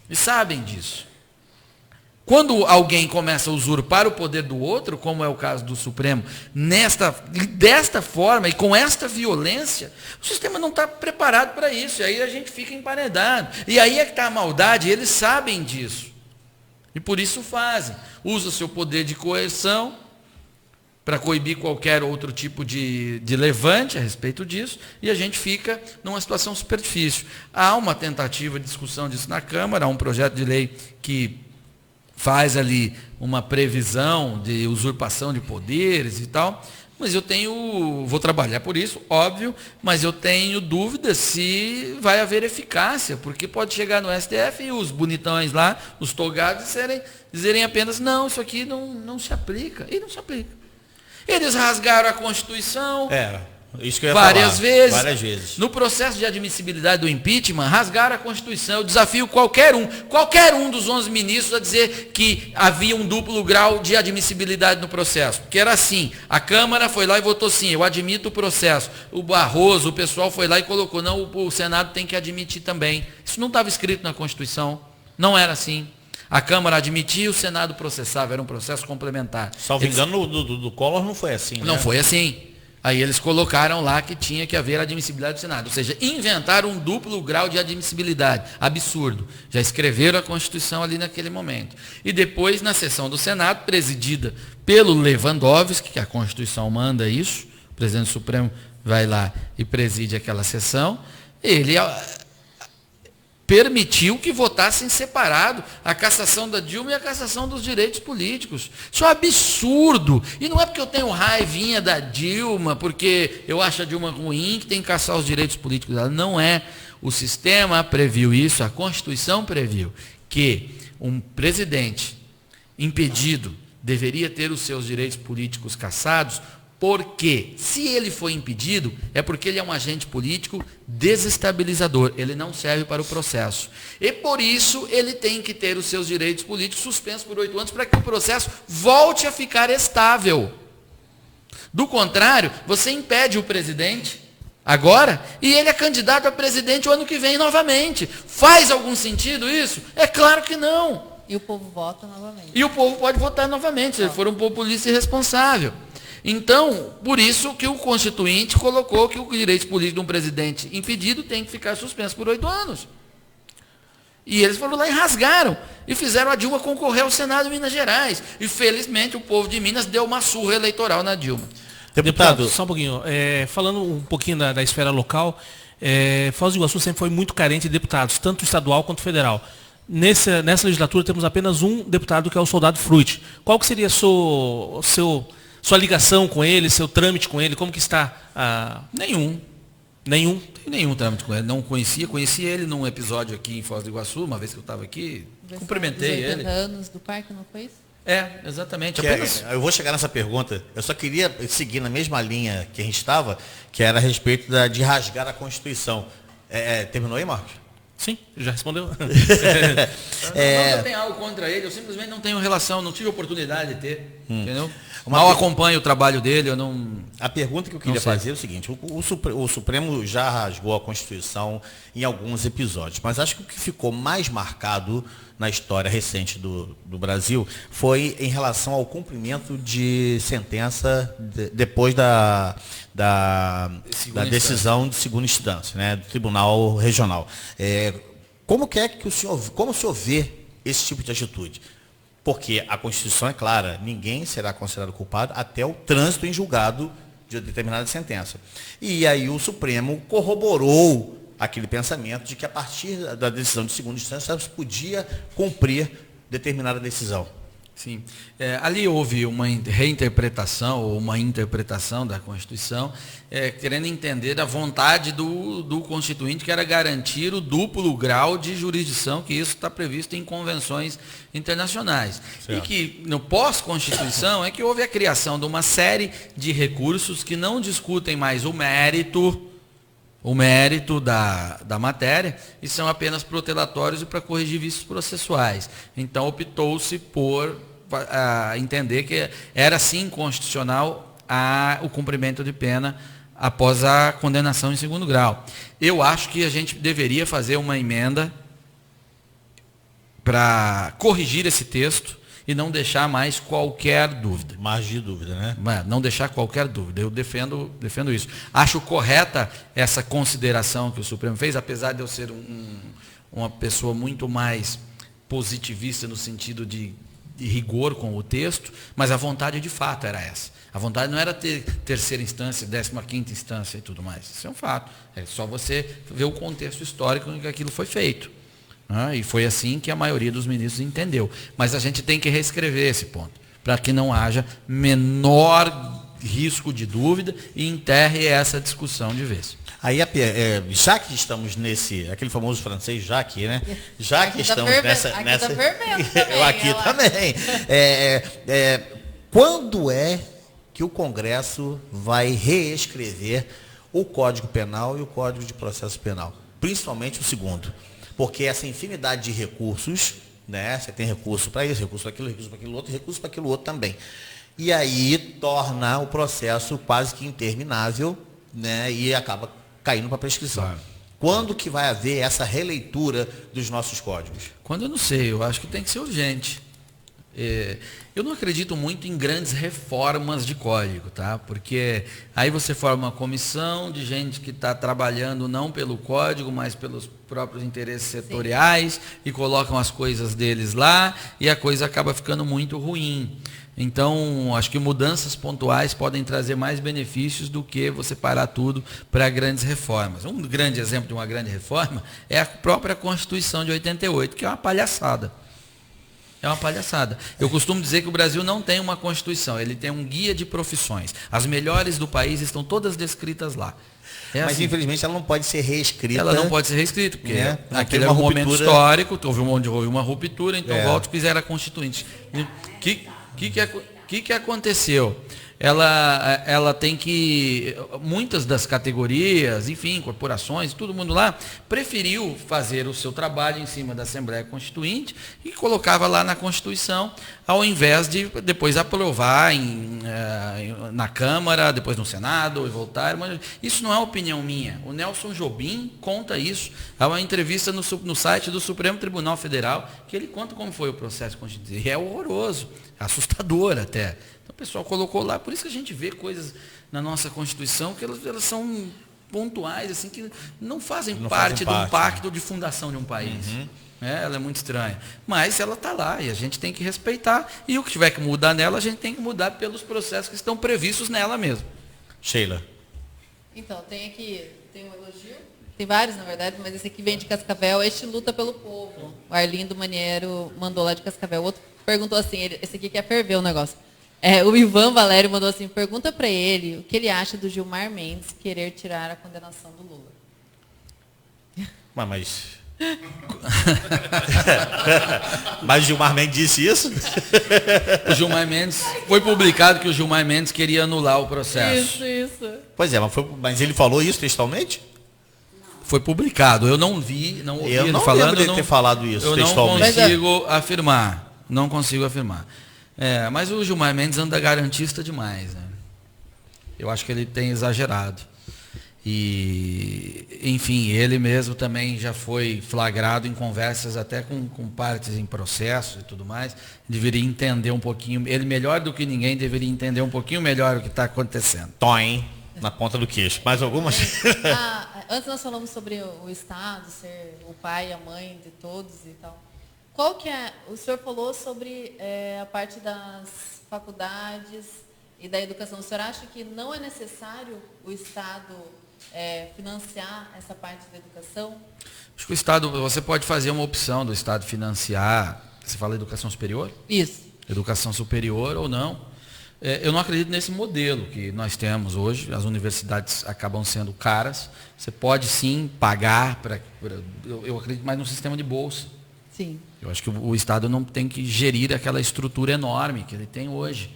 C: E sabem disso. Quando alguém começa a usurpar o poder do outro, como é o caso do Supremo, desta forma e com esta violência, o sistema não está preparado para isso. E aí a gente fica emparedado. E aí é que está a maldade, e eles sabem disso. E por isso fazem. Usa o seu poder de coerção para coibir qualquer outro tipo de levante a respeito disso, e a gente fica numa situação super difícil. Há uma tentativa de discussão disso na Câmara, há um projeto de lei que faz ali uma previsão de usurpação de poderes e tal, mas vou trabalhar por isso, óbvio, mas eu tenho dúvidas se vai haver eficácia, porque pode chegar no STF e os bonitões lá, os togados, dizerem apenas, não, isso aqui não se aplica, e não se aplica. Eles rasgaram a Constituição
A: isso que eu ia
C: várias
A: falar,
C: vezes.
A: vezes.
C: No processo de admissibilidade do impeachment, rasgaram a Constituição. Eu desafio qualquer um dos 11 ministros a dizer que havia um duplo grau de admissibilidade no processo. Porque era assim, a Câmara foi lá e votou sim, eu admito o processo. O Barroso, o pessoal foi lá e colocou, não, o Senado tem que admitir também. Isso não estava escrito na Constituição, não era assim. A Câmara admitia, o Senado processava, era um processo complementar.
A: Salvo engano, do Collor não foi assim, né?
C: Não foi assim. Aí eles colocaram lá que tinha que haver admissibilidade do Senado. Ou seja, inventaram um duplo grau de admissibilidade. Absurdo. Já escreveram a Constituição ali naquele momento. E depois, na sessão do Senado, presidida pelo Lewandowski, que a Constituição manda isso, o presidente Supremo vai lá e preside aquela sessão, ele permitiu que votassem separado a cassação da Dilma e a cassação dos direitos políticos. Isso é um absurdo. E não é porque eu tenho raivinha da Dilma, porque eu acho a Dilma ruim, que tem que caçar os direitos políticos dela. Não é. O sistema previu isso, a Constituição previu que um presidente impedido deveria ter os seus direitos políticos cassados, porque, se ele foi impedido, é porque ele é um agente político desestabilizador. Ele não serve para o processo. E, por isso, ele tem que ter os seus direitos políticos suspensos por 8 anos para que o processo volte a ficar estável. Do contrário, você impede o presidente agora e ele é candidato a presidente o ano que vem novamente. Faz algum sentido isso? É claro que não.
D: E o povo vota novamente.
C: E o povo pode votar novamente, se ele for um populista irresponsável. Então, por isso que o Constituinte colocou que o direito político de um presidente impedido tem que ficar suspenso por 8 anos. E eles foram lá e rasgaram. E fizeram a Dilma concorrer ao Senado de Minas Gerais. E, felizmente, o povo de Minas deu uma surra eleitoral na Dilma.
B: Deputado, só um pouquinho. Falando um pouquinho da esfera local, Foz do Iguaçu sempre foi muito carente de deputados, tanto estadual quanto federal. Nessa legislatura temos apenas um deputado, que é o Soldado Frutti. Qual que seria sua ligação com ele, seu trâmite com ele? Como que está?
C: Nenhum.
B: Nenhum?
C: Nenhum trâmite com ele. Não conhecia. Conheci ele num episódio aqui em Foz do Iguaçu, uma vez que eu estava aqui. Cumprimentei ele.
D: 80 anos do parque, não foi isso?
C: Exatamente.
A: Eu vou chegar nessa pergunta. Eu só queria seguir na mesma linha que a gente estava, que era a respeito de rasgar a Constituição. Terminou aí, Marcos?
B: Sim, já respondeu.
C: Não eu tenho algo contra ele, eu simplesmente não tenho relação, não tive oportunidade de ter. Entendeu? Mal acompanho o trabalho dele, eu não.
A: A pergunta que eu queria fazer é o seguinte: o Supremo já rasgou a Constituição em alguns episódios, mas acho que o que ficou mais marcado na história recente do Brasil foi em relação ao cumprimento de sentença depois da decisão de segunda instância, né, do Tribunal Regional. Como o senhor vê esse tipo de atitude? Porque a Constituição é clara, ninguém será considerado culpado até o trânsito em julgado de determinada sentença. E aí o Supremo corroborou aquele pensamento de que a partir da decisão de segunda instância se podia cumprir determinada decisão.
C: Sim. Ali houve uma reinterpretação ou uma interpretação da Constituição, querendo entender a vontade do Constituinte, que era garantir o duplo grau de jurisdição, que isso está previsto em convenções internacionais. Certo. E que no pós-Constituição é que houve a criação de uma série de recursos que não discutem mais o mérito da matéria e são apenas protelatórios e para corrigir vícios processuais. Então, optou-se por entender que era sim constitucional o cumprimento de pena após a condenação em segundo grau. Eu acho que a gente deveria fazer uma emenda para corrigir esse texto e não deixar mais qualquer dúvida.
A: Margem de dúvida, né?
C: Não deixar qualquer dúvida. Eu defendo isso. Acho correta essa consideração que o Supremo fez, apesar de eu ser uma pessoa muito mais positivista no sentido de rigor com o texto, mas a vontade de fato era essa. A vontade não era ter terceira instância, 15ª instância e tudo mais. Isso é um fato. É só você ver o contexto histórico em que aquilo foi feito. E foi assim que a maioria dos ministros entendeu. Mas a gente tem que reescrever esse ponto, para que não haja menor risco de dúvida e enterre essa discussão de vez.
A: Aí, já que estamos aquele famoso francês, já que, né? Já que estamos nessa...
D: Aqui está fervendo também.
A: Eu aqui também. Quando é que o Congresso vai reescrever o Código Penal e o Código de Processo Penal? Principalmente o segundo. Porque essa infinidade de recursos, né? Você tem recurso para isso, recurso para aquilo, recurso para aquilo outro, recurso para aquilo outro também. E aí torna o processo quase que interminável, né? E acaba caindo para prescrição. Claro. Quando que vai haver essa releitura dos nossos códigos?
C: Quando eu não sei, eu acho que tem que ser urgente. Eu não acredito muito em grandes reformas de código, tá? Porque aí você forma uma comissão de gente que está trabalhando não pelo código, mas pelos próprios interesses setoriais. Sim. E colocam as coisas deles lá e a coisa acaba ficando muito ruim. Então, acho que mudanças pontuais podem trazer mais benefícios do que você parar tudo para grandes reformas. Um grande exemplo de uma grande reforma é a própria Constituição de 88, que é uma palhaçada. É uma palhaçada. Eu costumo dizer que o Brasil não tem uma Constituição, ele tem um guia de profissões. As melhores do país estão todas descritas lá.
A: Mas, assim, infelizmente, ela não pode ser reescrita.
C: Ela não pode ser reescrita, porque aquele é um momento histórico, houve uma ruptura, então volta e fizeram a Constituinte. O que aconteceu? Ela tem que... Muitas das categorias, enfim, corporações, todo mundo lá, preferiu fazer o seu trabalho em cima da Assembleia Constituinte e colocava lá na Constituição, ao invés de depois aprovar na Câmara, depois no Senado e voltar. Mas isso não é opinião minha. O Nelson Jobim conta isso. Há uma entrevista no site do Supremo Tribunal Federal que ele conta como foi o processo constituinte. E é horroroso, assustador até. Então o pessoal colocou lá, por isso que a gente vê coisas na nossa Constituição que elas são pontuais, assim, que não fazem parte de um pacto de fundação de um país. Uhum. Ela é muito estranha. Mas ela está lá e a gente tem que respeitar. E o que tiver que mudar nela, a gente tem que mudar pelos processos que estão previstos nela mesmo.
A: Sheila.
D: Então, tem um elogio. Tem vários, na verdade, mas esse aqui vem de Cascavel. Este luta pelo povo. O Arlindo Maniero mandou lá de Cascavel. O outro perguntou assim, esse aqui quer ferver o negócio. O Ivan Valério mandou assim, pergunta para ele o que ele acha do Gilmar Mendes querer tirar a condenação do Lula.
A: Mas Gilmar Mendes disse isso?
C: O Gilmar Mendes, foi publicado que o Gilmar Mendes queria anular o processo.
D: Isso.
A: Pois é, mas ele falou isso textualmente?
C: Foi publicado, eu não vi, não ouvi ele falando.
A: Eu não ter falado isso
C: textualmente. Não consigo afirmar. Mas o Gilmar Mendes anda garantista demais, né? Eu acho que ele tem exagerado. E, enfim, ele mesmo também já foi flagrado em conversas até com partes em processo e tudo mais. Deveria entender um pouquinho, ele melhor do que ninguém deveria entender um pouquinho melhor o que está acontecendo.
A: Toim, na ponta do queixo. Mais algumas?
D: Antes nós falamos sobre o Estado, ser o pai e a mãe de todos e tal. Qual que é, o senhor falou sobre a parte das faculdades e da educação. O senhor acha que não é necessário o Estado financiar essa parte da educação?
C: Acho que o Estado, você pode fazer uma opção do Estado financiar, você fala educação superior?
D: Isso.
C: Educação superior ou não. Eu não acredito nesse modelo que nós temos hoje, as universidades acabam sendo caras, você pode sim pagar, eu acredito mais no sistema de bolsa.
D: Sim.
C: Eu acho que o Estado não tem que gerir aquela estrutura enorme que ele tem hoje.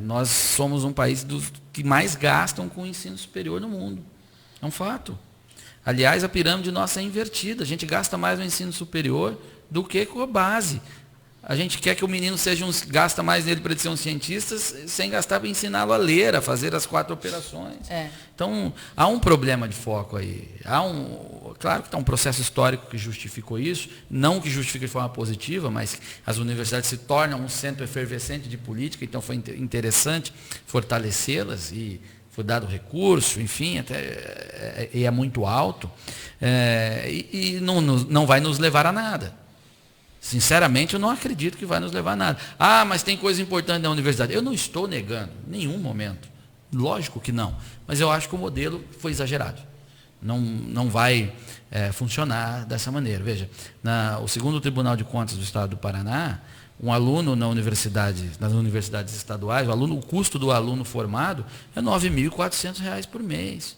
C: Nós somos um país dos que mais gastam com o ensino superior no mundo. É um fato. Aliás, a pirâmide nossa é invertida. A gente gasta mais no ensino superior do que com a base. A gente quer que o menino gasta mais nele para ele ser um cientista, sem gastar para ensiná-lo a ler, a fazer as 4 operações. Então, há um problema de foco aí. Claro que está um processo histórico que justificou isso, não que justifique de forma positiva, mas as universidades se tornam um centro efervescente de política, então foi interessante fortalecê-las e foi dado recurso, enfim, até é muito alto, e não vai nos levar a nada. Sinceramente, eu não acredito que vai nos levar a nada. Ah, mas tem coisa importante na universidade. Eu não estou negando, em nenhum momento. Lógico que não. Mas eu acho que o modelo foi exagerado. Não vai funcionar dessa maneira. Veja, o segundo Tribunal de Contas do Estado do Paraná, um aluno nas universidades estaduais, o custo do aluno formado é R$ 9.400 por mês.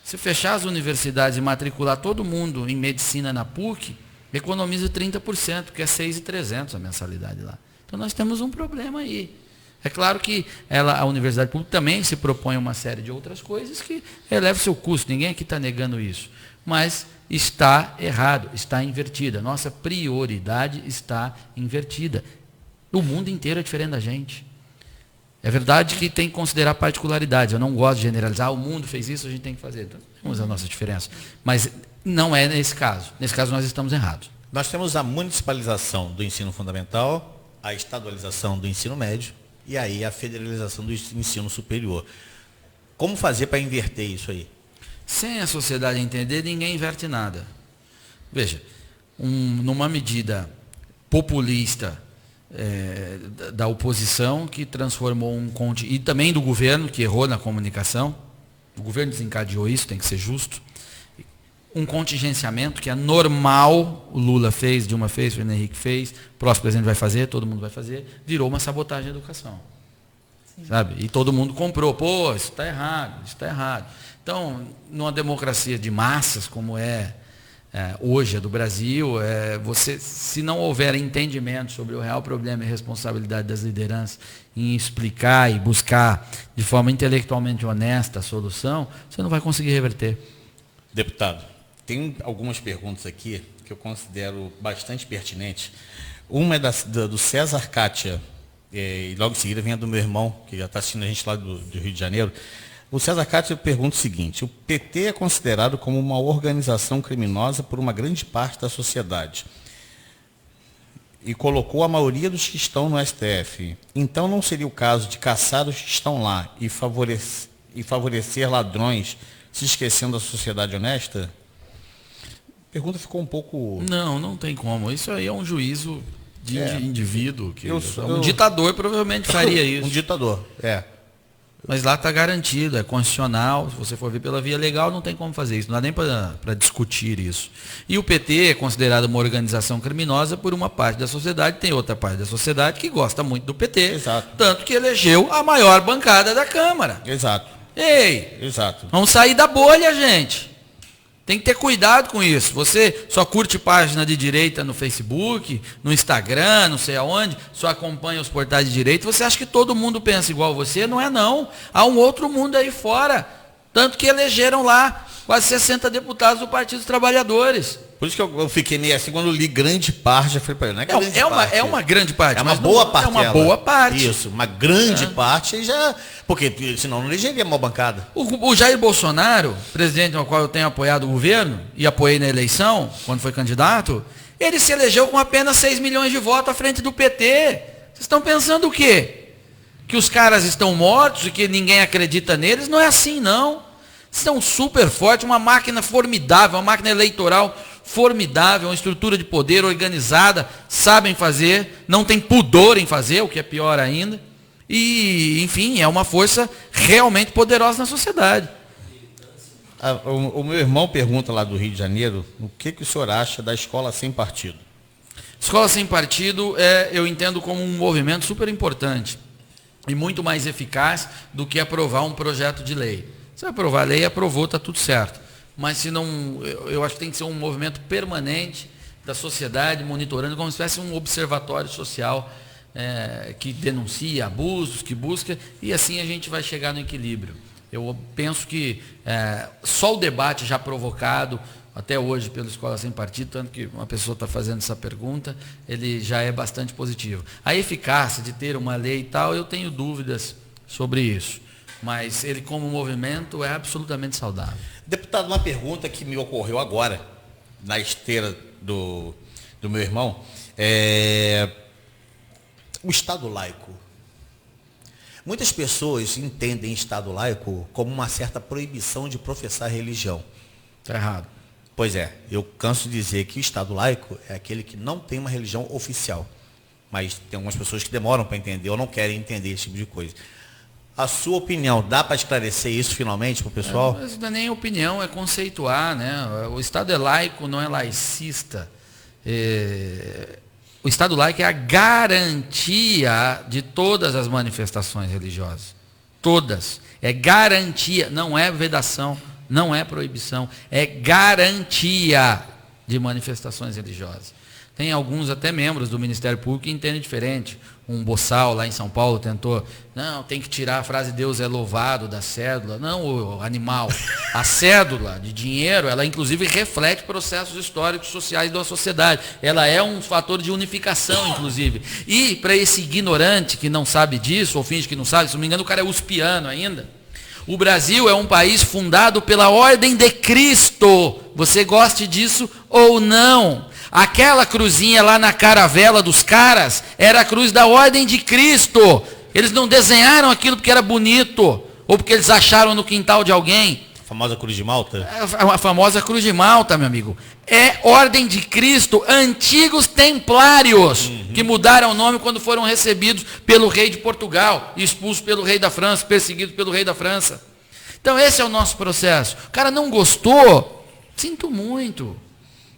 C: Se fechar as universidades e matricular todo mundo em medicina na PUC, economiza 30%, que é 6.300 a mensalidade lá. Então nós temos um problema aí. É claro que a universidade pública também se propõe uma série de outras coisas que eleva o seu custo. Ninguém aqui está negando isso. Mas está errado, está invertida. Nossa prioridade está invertida. O mundo inteiro é diferente da gente. É verdade que tem que considerar particularidades. Eu não gosto de generalizar. O mundo fez isso, a gente tem que fazer. Então, temos a nossa diferença. Mas não é nesse caso. Nesse caso, nós estamos errados.
A: Nós temos a municipalização do ensino fundamental, a estadualização do ensino médio e aí a federalização do ensino superior. Como fazer para inverter isso aí?
C: Sem a sociedade entender, ninguém inverte nada. Veja, numa medida populista da oposição, que transformou e também do governo, que errou na comunicação, o governo desencadeou isso, tem que ser justo, um contingenciamento que é normal, o Lula fez, Dilma fez, o Fernando Henrique fez, o próximo presidente vai fazer, todo mundo vai fazer, virou uma sabotagem à educação. Sabe? E todo mundo comprou, pô, isso está errado, isso está errado. Então, numa democracia de massas, como hoje a do Brasil, se não houver entendimento sobre o real problema e responsabilidade das lideranças em explicar e buscar de forma intelectualmente honesta a solução, você não vai conseguir reverter.
A: Deputado, tem algumas perguntas aqui que eu considero bastante pertinentes. Uma é do César Kátia, e logo em seguida vem a do meu irmão, que já está assistindo a gente lá do Rio de Janeiro. O César Kátia pergunta o seguinte: o PT é considerado como uma organização criminosa por uma grande parte da sociedade e colocou a maioria dos que estão no STF. Então não seria o caso de caçar os que estão lá e favorecer ladrões, se esquecendo da sociedade honesta? A pergunta ficou um pouco...
C: Não tem como. Isso aí é um juízo de indivíduo. Um ditador provavelmente faria isso.
A: Um ditador,
C: Mas lá está garantido, é constitucional. Se você for ver pela via legal, não tem como fazer isso. Não dá nem para discutir isso. E o PT é considerado uma organização criminosa por uma parte da sociedade. Tem outra parte da sociedade que gosta muito do PT.
A: Exato.
C: Tanto que elegeu a maior bancada da Câmara.
A: Exato.
C: Ei,
A: Exato.
C: Vamos sair da bolha, gente. Tem que ter cuidado com isso. Você só curte página de direita no Facebook, no Instagram, não sei aonde, só acompanha os portais de direita. Você acha que todo mundo pensa igual a você? Não é não. Há um outro mundo aí fora. Tanto que elegeram lá quase 60 deputados do Partido dos Trabalhadores.
A: Por isso que eu fiquei meio assim, quando eu li grande parte, eu falei, não é grande parte.
C: É uma grande parte.
A: É uma boa parte.
C: É uma boa parte.
A: Isso, uma grande parte, aí já... Porque senão não elegeria mal bancada.
C: O Jair Bolsonaro, presidente ao qual eu tenho apoiado o governo, e apoiei na eleição, quando foi candidato, ele se elegeu com apenas 6 milhões de votos à frente do PT. Vocês estão pensando o quê? Que os caras estão mortos e que ninguém acredita neles? Não é assim, não. São super fortes, uma máquina formidável, uma máquina eleitoral formidável, uma estrutura de poder organizada, sabem fazer, não tem pudor em fazer, o que é pior ainda. E, enfim, é uma força realmente poderosa na sociedade.
A: O meu irmão pergunta lá do Rio de Janeiro, o que o senhor acha da escola sem partido?
C: Escola sem partido, eu entendo como um movimento super importante e muito mais eficaz do que aprovar um projeto de lei. Se aprovar a lei, aprovou, está tudo certo. Mas se não, eu acho que tem que ser um movimento permanente da sociedade, monitorando, como se fosse um observatório social que denuncia abusos, que busca, e assim a gente vai chegar no equilíbrio. Eu penso que só o debate já provocado até hoje pela Escola Sem Partido, tanto que uma pessoa está fazendo essa pergunta, ele já é bastante positivo. A eficácia de ter uma lei e tal, eu tenho dúvidas sobre isso. Mas ele, como movimento, é absolutamente saudável.
A: Deputado, uma pergunta que me ocorreu agora, na esteira do meu irmão. O Estado laico. Muitas pessoas entendem Estado laico como uma certa proibição de professar religião.
C: Está errado.
A: Pois é, eu canso de dizer que o Estado laico é aquele que não tem uma religião oficial. Mas tem algumas pessoas que demoram para entender ou não querem entender esse tipo de coisa. A sua opinião, dá para esclarecer isso finalmente para o pessoal?
C: Mas não é nem opinião, é conceituar, né? O Estado é laico, não é laicista. O Estado laico é a garantia de todas as manifestações religiosas. Todas. É garantia, não é vedação, não é proibição, é garantia de manifestações religiosas. Tem alguns até membros do Ministério Público que entendem diferente. Um boçal lá em São Paulo tentou, não, tem que tirar a frase Deus é louvado da cédula. Não, o animal. A cédula de dinheiro, ela inclusive reflete processos históricos sociais da sociedade. Ela é um fator de unificação, inclusive. E para esse ignorante que não sabe disso, ou finge que não sabe, se não me engano o cara é uspiano ainda. O Brasil é um país fundado pela ordem de Cristo. Você goste disso ou não? Aquela cruzinha lá na caravela dos caras era a cruz da ordem de Cristo. Eles não desenharam aquilo porque era bonito ou porque eles acharam no quintal de alguém.
A: A famosa cruz de Malta?
C: A famosa cruz de Malta, meu amigo. É ordem de Cristo, antigos templários, que mudaram o nome quando foram recebidos pelo rei de Portugal, expulsos pelo rei da França, perseguidos pelo rei da França. Então esse é o nosso processo. O cara não gostou, sinto muito.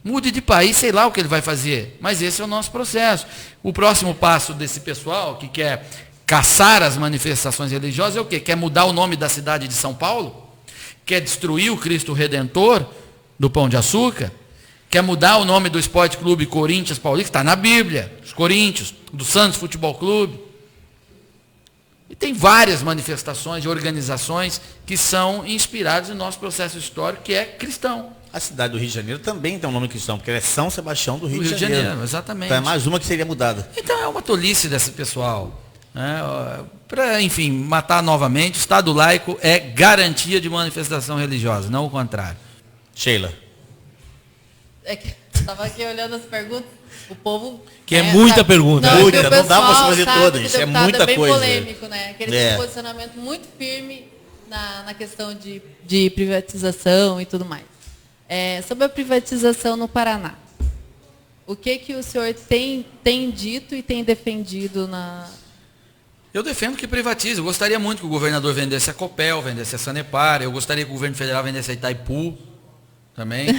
C: Mude de país, sei lá o que ele vai fazer. Mas esse é o nosso processo. O próximo passo desse pessoal que quer caçar as manifestações religiosas é o quê? Quer mudar o nome da cidade de São Paulo? Quer destruir o Cristo Redentor do Pão de Açúcar? Quer mudar o nome do Esporte Clube Corinthians Paulista? Está na Bíblia. Os Corinthians, do Santos Futebol Clube. E tem várias manifestações e organizações que são inspiradas no nosso processo histórico, que é cristão.
A: A cidade do Rio de Janeiro também tem um nome cristão, porque ela é São Sebastião do Rio de Janeiro.
C: Exatamente.
A: Então é mais uma que seria mudada.
C: Então é uma tolice desse pessoal. Né? Para, enfim, matar novamente, o Estado laico é garantia de manifestação religiosa, não o contrário.
A: Sheila.
D: É que eu estava aqui olhando as perguntas, o povo...
B: Que é muita pergunta.
D: Não,
A: Muita,
D: o
A: não dá pra
D: pessoal
A: você fazer
D: sabe
A: todas,
D: que o
A: é
D: deputado
A: muita
D: bem
A: coisa.
D: polêmico, né? Que ele tem um posicionamento muito firme na questão de privatização e tudo mais. Sobre a privatização no Paraná, o que o senhor tem dito e tem defendido na...
C: Eu defendo que privatize. Eu gostaria muito que o governador vendesse a Copel, vendesse a Sanepar. Eu gostaria que o governo federal vendesse a Itaipu também.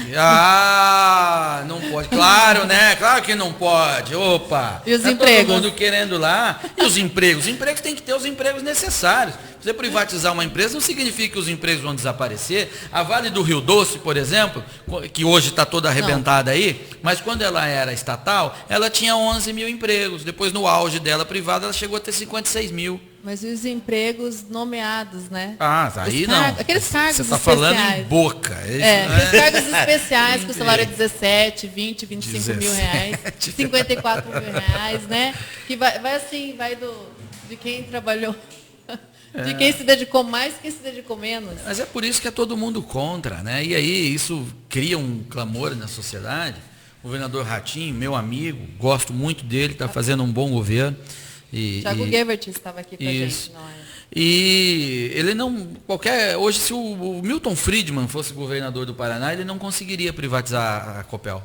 C: Não pode. Claro, né? Claro que não pode. Opa.
D: E os
C: tá
D: empregos?
C: Todo mundo querendo lá. E os empregos? Os empregos tem que ter os empregos necessários. Você privatizar uma empresa não significa que os empregos vão desaparecer. A Vale do Rio Doce, por exemplo, que hoje está toda arrebentada aí, mas quando ela era estatal, ela tinha 11 mil empregos. Depois, no auge dela privada, ela chegou a ter 56 mil.
D: Mas e os empregos nomeados, né?
C: Aí não.
D: Aqueles cargos
C: Você está
D: especiais.
C: falando em boca.
D: Aqueles cargos especiais, que o salário é 17, 20, 25 mil reais, 54 mil reais, né? Que vai assim, vai de quem trabalhou, de quem se dedicou mais, quem se dedicou menos.
C: Mas é por isso que é todo mundo contra, né? E aí isso cria um clamor na sociedade. O governador Ratinho, meu amigo, gosto muito dele, está fazendo um bom governo.
D: Thiago Gebert estava aqui com a gente.
C: E ele não... Hoje, se o Milton Friedman fosse governador do Paraná, ele não conseguiria privatizar a Copel.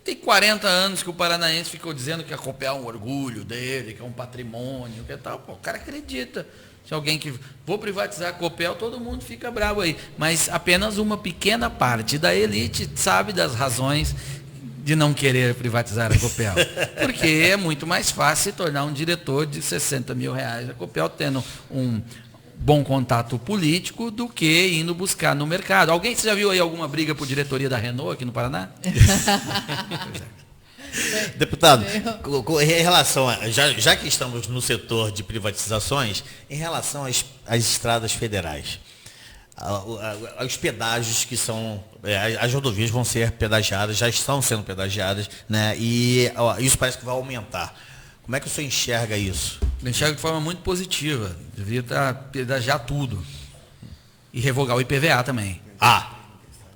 C: Tem 40 anos que o paranaense ficou dizendo que a Copel é um orgulho dele, que é um patrimônio, que tal. Pô, o cara acredita. Se alguém que vou privatizar a Copel, todo mundo fica bravo aí. Mas apenas uma pequena parte da elite sabe das razões de não querer privatizar a Copel. Porque é muito mais fácil se tornar um diretor de 60 mil reais a Copel, tendo um bom contato político, do que indo buscar no mercado. Você já viu aí alguma briga por diretoria da Renault aqui no Paraná?
A: Deputado, em relação já que estamos no setor de privatizações, em relação às estradas federais, os pedágios que são, as rodovias vão ser pedagiadas, já estão sendo pedagiadas, né? E isso parece que vai aumentar. Como é que o senhor enxerga isso?
C: Eu enxergo de forma muito positiva. Devia pedagiar tudo. E revogar o IPVA também.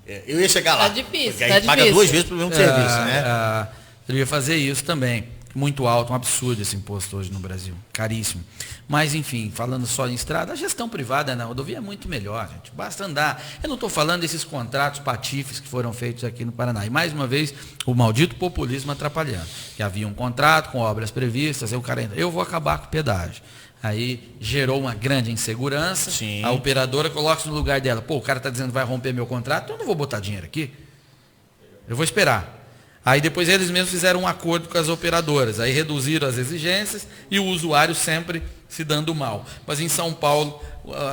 A: Eu ia chegar lá.
D: Tá difícil,
A: porque aí paga 2 vezes pelo mesmo serviço, né?
C: Devia fazer isso também. muito alto, um absurdo esse imposto hoje no Brasil, caríssimo. Mas, enfim, falando só em estrada, a gestão privada na rodovia é muito melhor, gente. Basta andar. Eu não estou falando desses contratos patifes que foram feitos aqui no Paraná. E, mais uma vez, o maldito populismo atrapalhando. Que havia um contrato com obras previstas, aí o cara ainda, eu vou acabar com o pedágio. Aí gerou uma grande insegurança.
A: Sim.
C: A operadora coloca isso no lugar dela. Pô, o cara está dizendo que vai romper meu contrato, eu não vou botar dinheiro aqui. Eu vou esperar. Aí depois eles mesmos fizeram um acordo com as operadoras. Aí reduziram as exigências e o usuário sempre se dando mal. Mas em São Paulo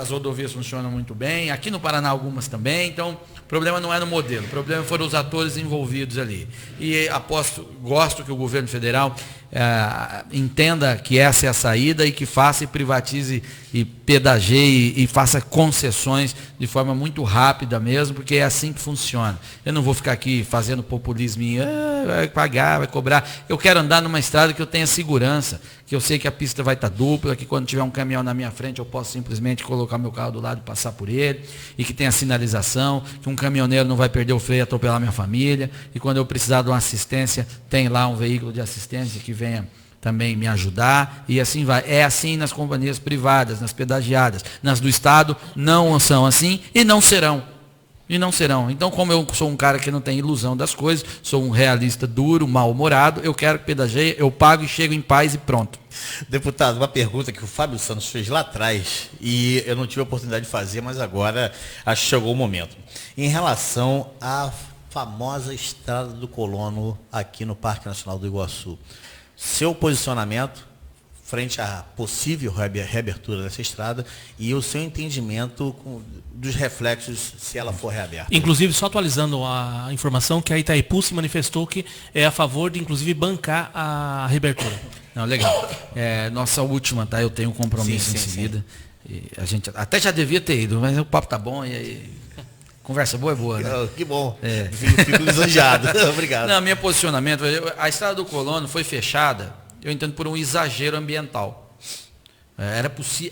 C: as rodovias funcionam muito bem. Aqui no Paraná algumas também. Então o problema não é no modelo. O problema foram os atores envolvidos ali. E gosto que o governo federal entenda que essa é a saída e que faça e privatize e pedageie e faça concessões de forma muito rápida mesmo, porque é assim que funciona. Eu não vou ficar aqui fazendo populismo, vai pagar, vai cobrar. Eu quero andar numa estrada que eu tenha segurança, que eu sei que a pista vai estar dupla, que quando tiver um caminhão na minha frente eu posso simplesmente colocar meu carro do lado e passar por ele, e que tenha sinalização, que um caminhoneiro não vai perder o freio e atropelar minha família, e quando eu precisar de uma assistência, tem lá um veículo de assistência que venha também me ajudar, e assim vai. É assim nas companhias privadas, nas pedagiadas. Nas do Estado não são assim e não serão. E não serão. Então, como eu sou um cara que não tem ilusão das coisas, sou um realista duro, mal-humorado, eu quero que pedageie, eu pago e chego em paz e pronto.
A: Deputado, uma pergunta que o Fábio Santos fez lá atrás e eu não tive a oportunidade de fazer, mas agora acho que chegou o momento. Em relação à famosa Estrada do Colono aqui no Parque Nacional do Iguaçu. Seu posicionamento frente à possível reabertura dessa estrada e o seu entendimento dos reflexos se ela for reaberta.
B: Inclusive, só atualizando a informação, que a Itaipu se manifestou que é a favor de, inclusive, bancar a reabertura.
C: Não, legal. Nossa última, tá? Eu tenho um compromisso em seguida. E a gente até já devia ter ido, mas o papo tá bom e aí... Conversa boa é boa, né?
A: Que bom. Fico lisonjeado. Obrigado.
C: Não, meu posicionamento, a Estrada do Colono foi fechada, eu entendo, por um exagero ambiental.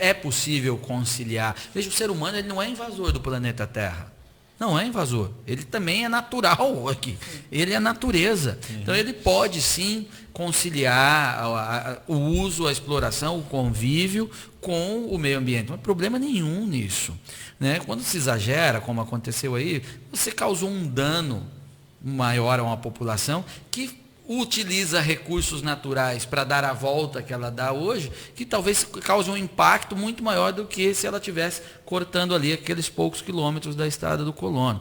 C: É possível conciliar. Veja, o ser humano ele não é invasor do planeta Terra. Não é invasor. Ele também é natural aqui. Ele é natureza. Então ele pode sim conciliar o uso, a exploração, o convívio com o meio ambiente. Não há problema nenhum nisso. Né? Quando se exagera, como aconteceu aí, você causou um dano maior a uma população que utiliza recursos naturais para dar a volta que ela dá hoje, que talvez cause um impacto muito maior do que se ela estivesse cortando ali aqueles poucos quilômetros da Estrada do Colono.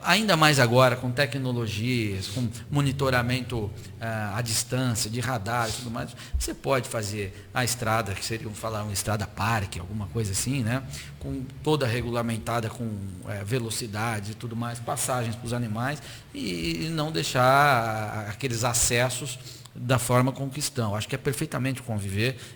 C: Ainda mais agora, com tecnologias, com monitoramento à distância, de radar e tudo mais, você pode fazer a estrada, que seria, vamos falar, uma estrada parque, alguma coisa assim, né? Com toda regulamentada, com velocidade e tudo mais, passagens para os animais, e não deixar aqueles acessos da forma com que estão. Acho que é perfeitamente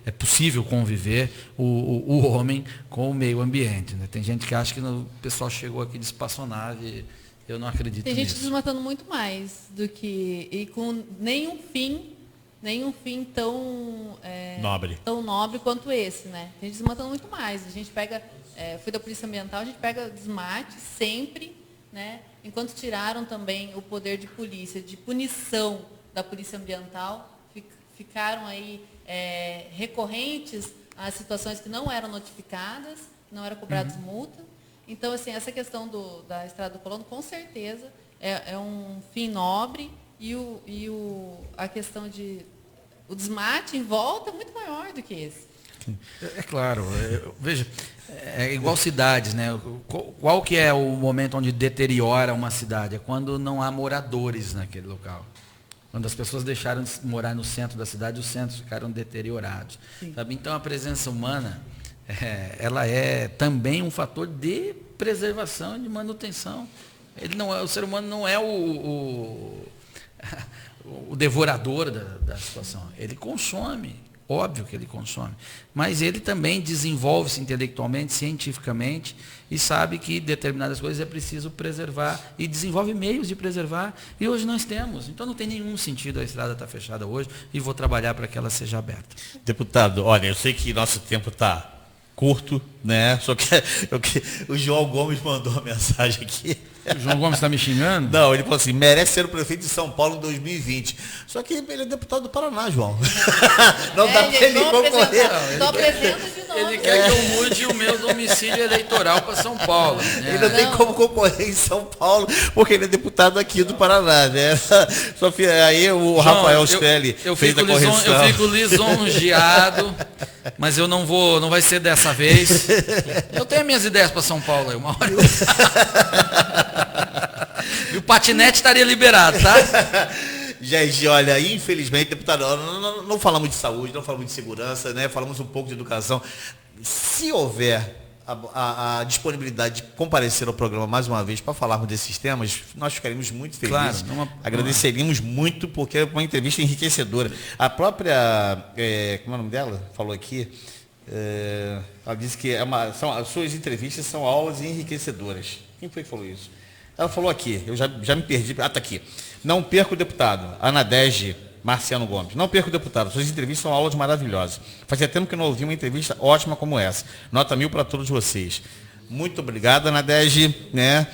C: é possível conviver o homem com o meio ambiente. Né? Tem gente que acha que o pessoal chegou aqui de espaçonave, eu não acredito nisso.
D: Tem gente desmatando muito mais do que... E com nenhum fim tão nobre quanto esse, né? Tem gente desmatando muito mais. A gente pega... fui da Polícia Ambiental, a gente pega desmate sempre, né? Enquanto tiraram também o poder de polícia, de punição da Polícia Ambiental, ficaram aí recorrentes a situações que não eram notificadas, não eram cobradas multa. Então, assim, essa questão da Estrada do Colono, com certeza, é um fim nobre e a questão o desmate em volta é muito maior do que esse.
C: É claro, veja, é igual cidades, né? Qual que é o momento onde deteriora uma cidade? É quando não há moradores naquele local. Quando as pessoas deixaram de morar no centro da cidade, os centros ficaram deteriorados. Sabe? Então a presença humana, ela é também um fator de preservação e de manutenção. O ser humano não é o devorador da situação. Ele consome. Óbvio que ele consome, mas ele também desenvolve-se intelectualmente, cientificamente, e sabe que determinadas coisas é preciso preservar, e desenvolve meios de preservar, e hoje nós temos. Então não tem nenhum sentido a estrada estar fechada hoje, e vou trabalhar para que ela seja aberta.
A: Deputado, olha, eu sei que nosso tempo está curto, né? Só que o João Gomes mandou uma mensagem aqui.
C: O João Gomes está me xingando?
A: Não, ele falou assim, merece ser o prefeito de São Paulo em 2020. Só que ele é deputado do Paraná, João. Não dá pra ele concorrer.
D: Só apresenta de novo.
C: Ele quer que eu mude o meu domicílio eleitoral para São Paulo. Né?
A: Ele não tem como concorrer em São Paulo, porque ele é deputado aqui do Paraná, né? Só que aí o
C: João,
A: Rafael Strelli fez a correção.
C: Eu fico lisonjeado, mas eu não vai ser dessa vez. Eu tenho minhas ideias para São Paulo aí, uma hora. E o patinete estaria liberado, tá?
A: Gente, olha, infelizmente, deputado, não falamos de saúde, não falamos de segurança, né? Falamos um pouco de educação. Se houver a disponibilidade de comparecer ao programa mais uma vez para falarmos desses temas, nós ficaríamos muito felizes.
C: Claro,
A: agradeceríamos muito, porque é uma entrevista enriquecedora. A própria, como é o nome dela? Falou aqui. Ela disse que as suas entrevistas são aulas enriquecedoras. Quem foi que falou isso? Ela falou aqui, eu já me perdi. Ah, está aqui. Não perca o deputado, Anadege Marciano Gomes. Não perca o deputado, suas entrevistas são aulas maravilhosas. Fazia tempo que eu não ouvi uma entrevista ótima como essa. Nota 1000 para todos vocês. Muito obrigado, Anadege, né?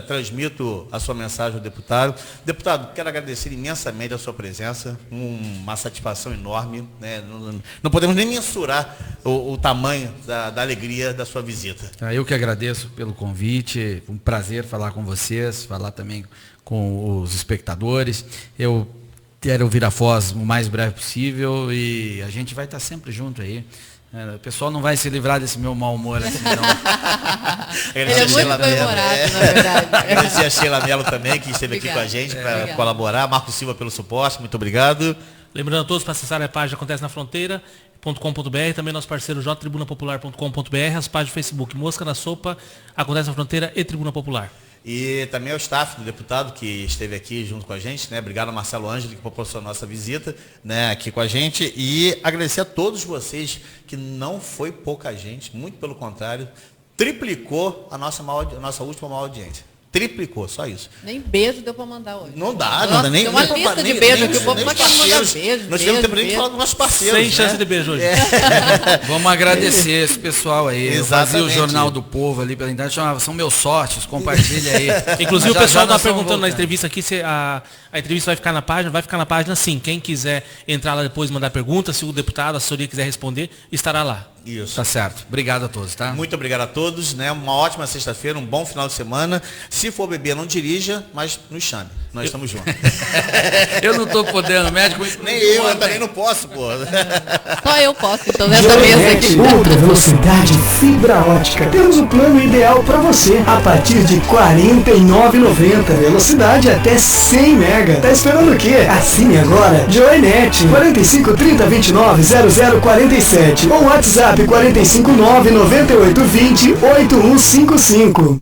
A: Transmito a sua mensagem ao deputado. Deputado, quero agradecer imensamente a sua presença, uma satisfação enorme, né? Não podemos nem mensurar o tamanho da alegria da sua visita.
C: Eu que agradeço pelo convite, um prazer falar com vocês, falar também com os espectadores. Eu quero ouvir a Foz o mais breve possível e a gente vai estar sempre junto aí. O pessoal não vai se livrar desse meu mau humor assim, não.
D: Ele é muito bem-humorado, na verdade.
A: Agradecer a Sheila Mello também, que esteve aqui com a gente para colaborar. Marco Silva pelo suporte, muito obrigado.
B: Lembrando a todos para acessar a página Acontece na Fronteira.com.br, também nosso parceiro jtribunapopular.com.br, as páginas do Facebook Mosca na Sopa, Acontece na Fronteira e Tribuna Popular.
A: E também ao staff do deputado que esteve aqui junto com a gente, né? Obrigado a Marcelo Ângelo que proporcionou nossa visita, né, aqui com a gente. E agradecer a todos vocês, que não foi pouca gente, muito pelo contrário, triplicou a nossa última maior audiência. Triplicou, só isso.
D: Nem beijo deu para mandar hoje.
A: Não dá nem.
D: Tem uma lista de beijo aqui, o povo não quer mandar beijo.
A: Nós tivemos tempo nem de falar dos nossos parceiros.
B: Sem chance de beijo hoje.
C: Vamos agradecer esse pessoal aí.
A: Exatamente.
C: Eu fazia o Jornal do Povo ali pela internet, chamava, são meus sócios, compartilha aí.
B: Inclusive o pessoal está perguntando na entrevista aqui se a entrevista vai ficar na página sim. Quem quiser entrar lá depois e mandar perguntas, se o deputado, a assessoria quiser responder, estará lá.
A: Isso.
C: Tá certo. Obrigado a todos, tá?
A: Muito obrigado a todos, né? Uma ótima sexta-feira, um bom final de semana. Se for beber, não dirija, mas nos chame. Nós estamos juntos.
C: Eu não estou podendo, médico.
A: Nem eu também não posso, pô.
D: Só eu posso, então, nessa mesa aqui.
F: Ultra velocidade fibra ótica. Temos o plano ideal para você. A partir de R$ 49,90. Velocidade até 100 mega. Tá esperando o quê? Assine agora. Joynet 45 30 29 0047 ou WhatsApp 459 9820 8155.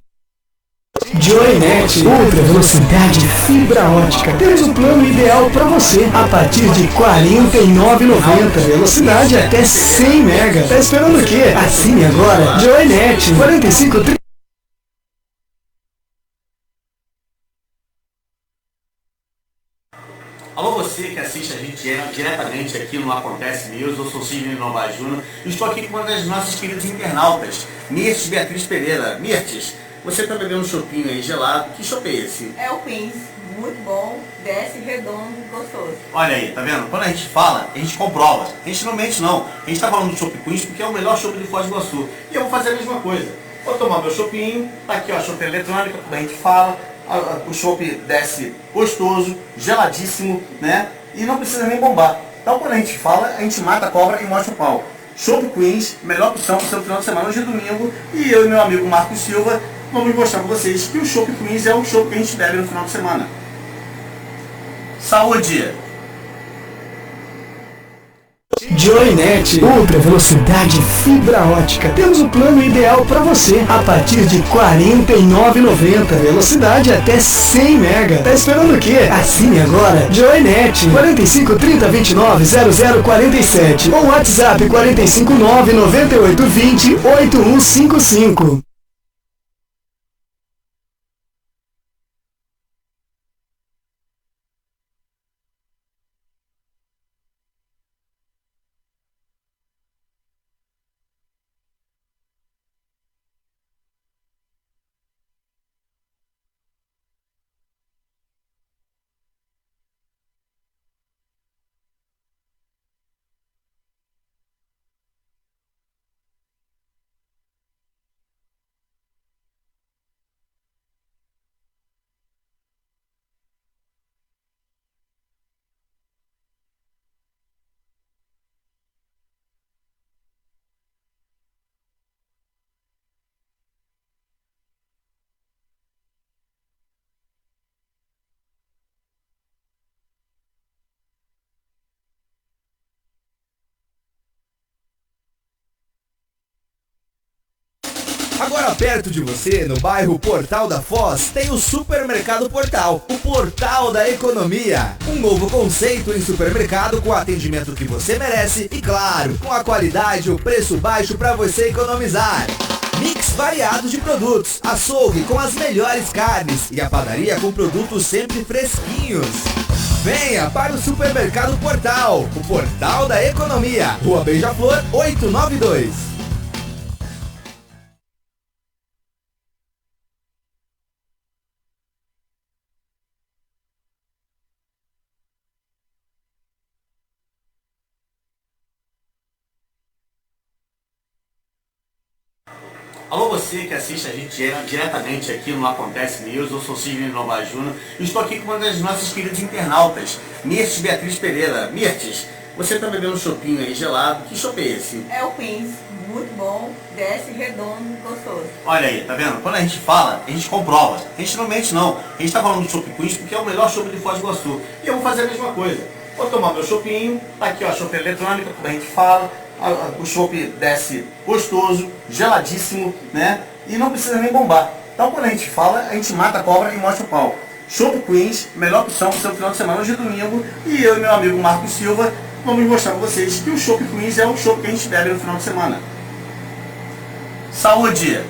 F: Joynet, ultra velocidade fibra ótica. Temos o plano ideal para você. A partir de R$ 49,90. Velocidade até 100 mega. Tá esperando o quê? Assine agora. Joynet 45 30.
A: Alô, você que assiste a gente diretamente aqui no Acontece News, eu sou Sidney Novaes Júnior e estou aqui com uma das nossas queridas internautas, Mirtes Beatriz Pereira. Mirtes, você está bebendo um chopinho aí gelado, que chopp é esse?
G: É o Queens, muito bom, desce redondo, gostoso.
A: Olha aí, tá vendo? Quando a gente fala, a gente comprova. A gente não mente não. A gente está falando do chopp Queens porque é o melhor chopp de Foz do Iguaçu. E eu vou fazer a mesma coisa. Vou tomar meu chopinho, tá aqui ó, a chopp eletrônica, como a gente fala. O chopp desce gostoso, geladíssimo, né? E não precisa nem bombar. Então quando a gente fala, a gente mata a cobra e mostra o pau. Chopp Queens, melhor opção para o seu final de semana, hoje é domingo. E eu e meu amigo Marco Silva vamos mostrar para vocês que o chopp Queens é o chopp que a gente bebe no final de semana. Saúde!
F: Joynet, ultra velocidade fibra ótica. Temos o plano ideal para você. A partir de R$ 49,90. Velocidade até 100 mega. Tá esperando o quê? Assine agora. Joynet 45 30 29 0047 ou WhatsApp 459 9820 8155.
H: Agora perto de você, no bairro Portal da Foz, tem o Supermercado Portal, o portal da economia. Um novo conceito em supermercado com o atendimento que você merece e, claro, com a qualidade e o preço baixo para você economizar. Mix variado de produtos, açougue com as melhores carnes e a padaria com produtos sempre fresquinhos. Venha para o Supermercado Portal, o portal da economia. Rua Beija-Flor, 892.
A: Alô, você que assiste a gente diretamente aqui no Acontece News, eu sou Sidney Novaes Júnior e estou aqui com uma das nossas queridas internautas, Mirtes Beatriz Pereira. Mirtes, você está bebendo um chopinho aí gelado, que chopp é esse?
G: É o Queens, muito bom, desce redondo, gostoso.
A: Olha aí, tá vendo? Quando a gente fala, a gente comprova, a gente não mente não. A gente está falando do chopp Queens porque é o melhor chopp de Foz do Iguaçu. E eu vou fazer a mesma coisa. Vou tomar meu chopinho, tá aqui ó, a chopp eletrônica, como a gente fala. O chopp desce gostoso, geladíssimo, né? E não precisa nem bombar. Então quando a gente fala, a gente mata a cobra e mostra o pau. Chopp Queens, melhor opção para o seu final de semana hoje é domingo. E eu e meu amigo Marcos Silva vamos mostrar para vocês que o chopp Queens é o chopp que a gente bebe no final de semana. Saúde!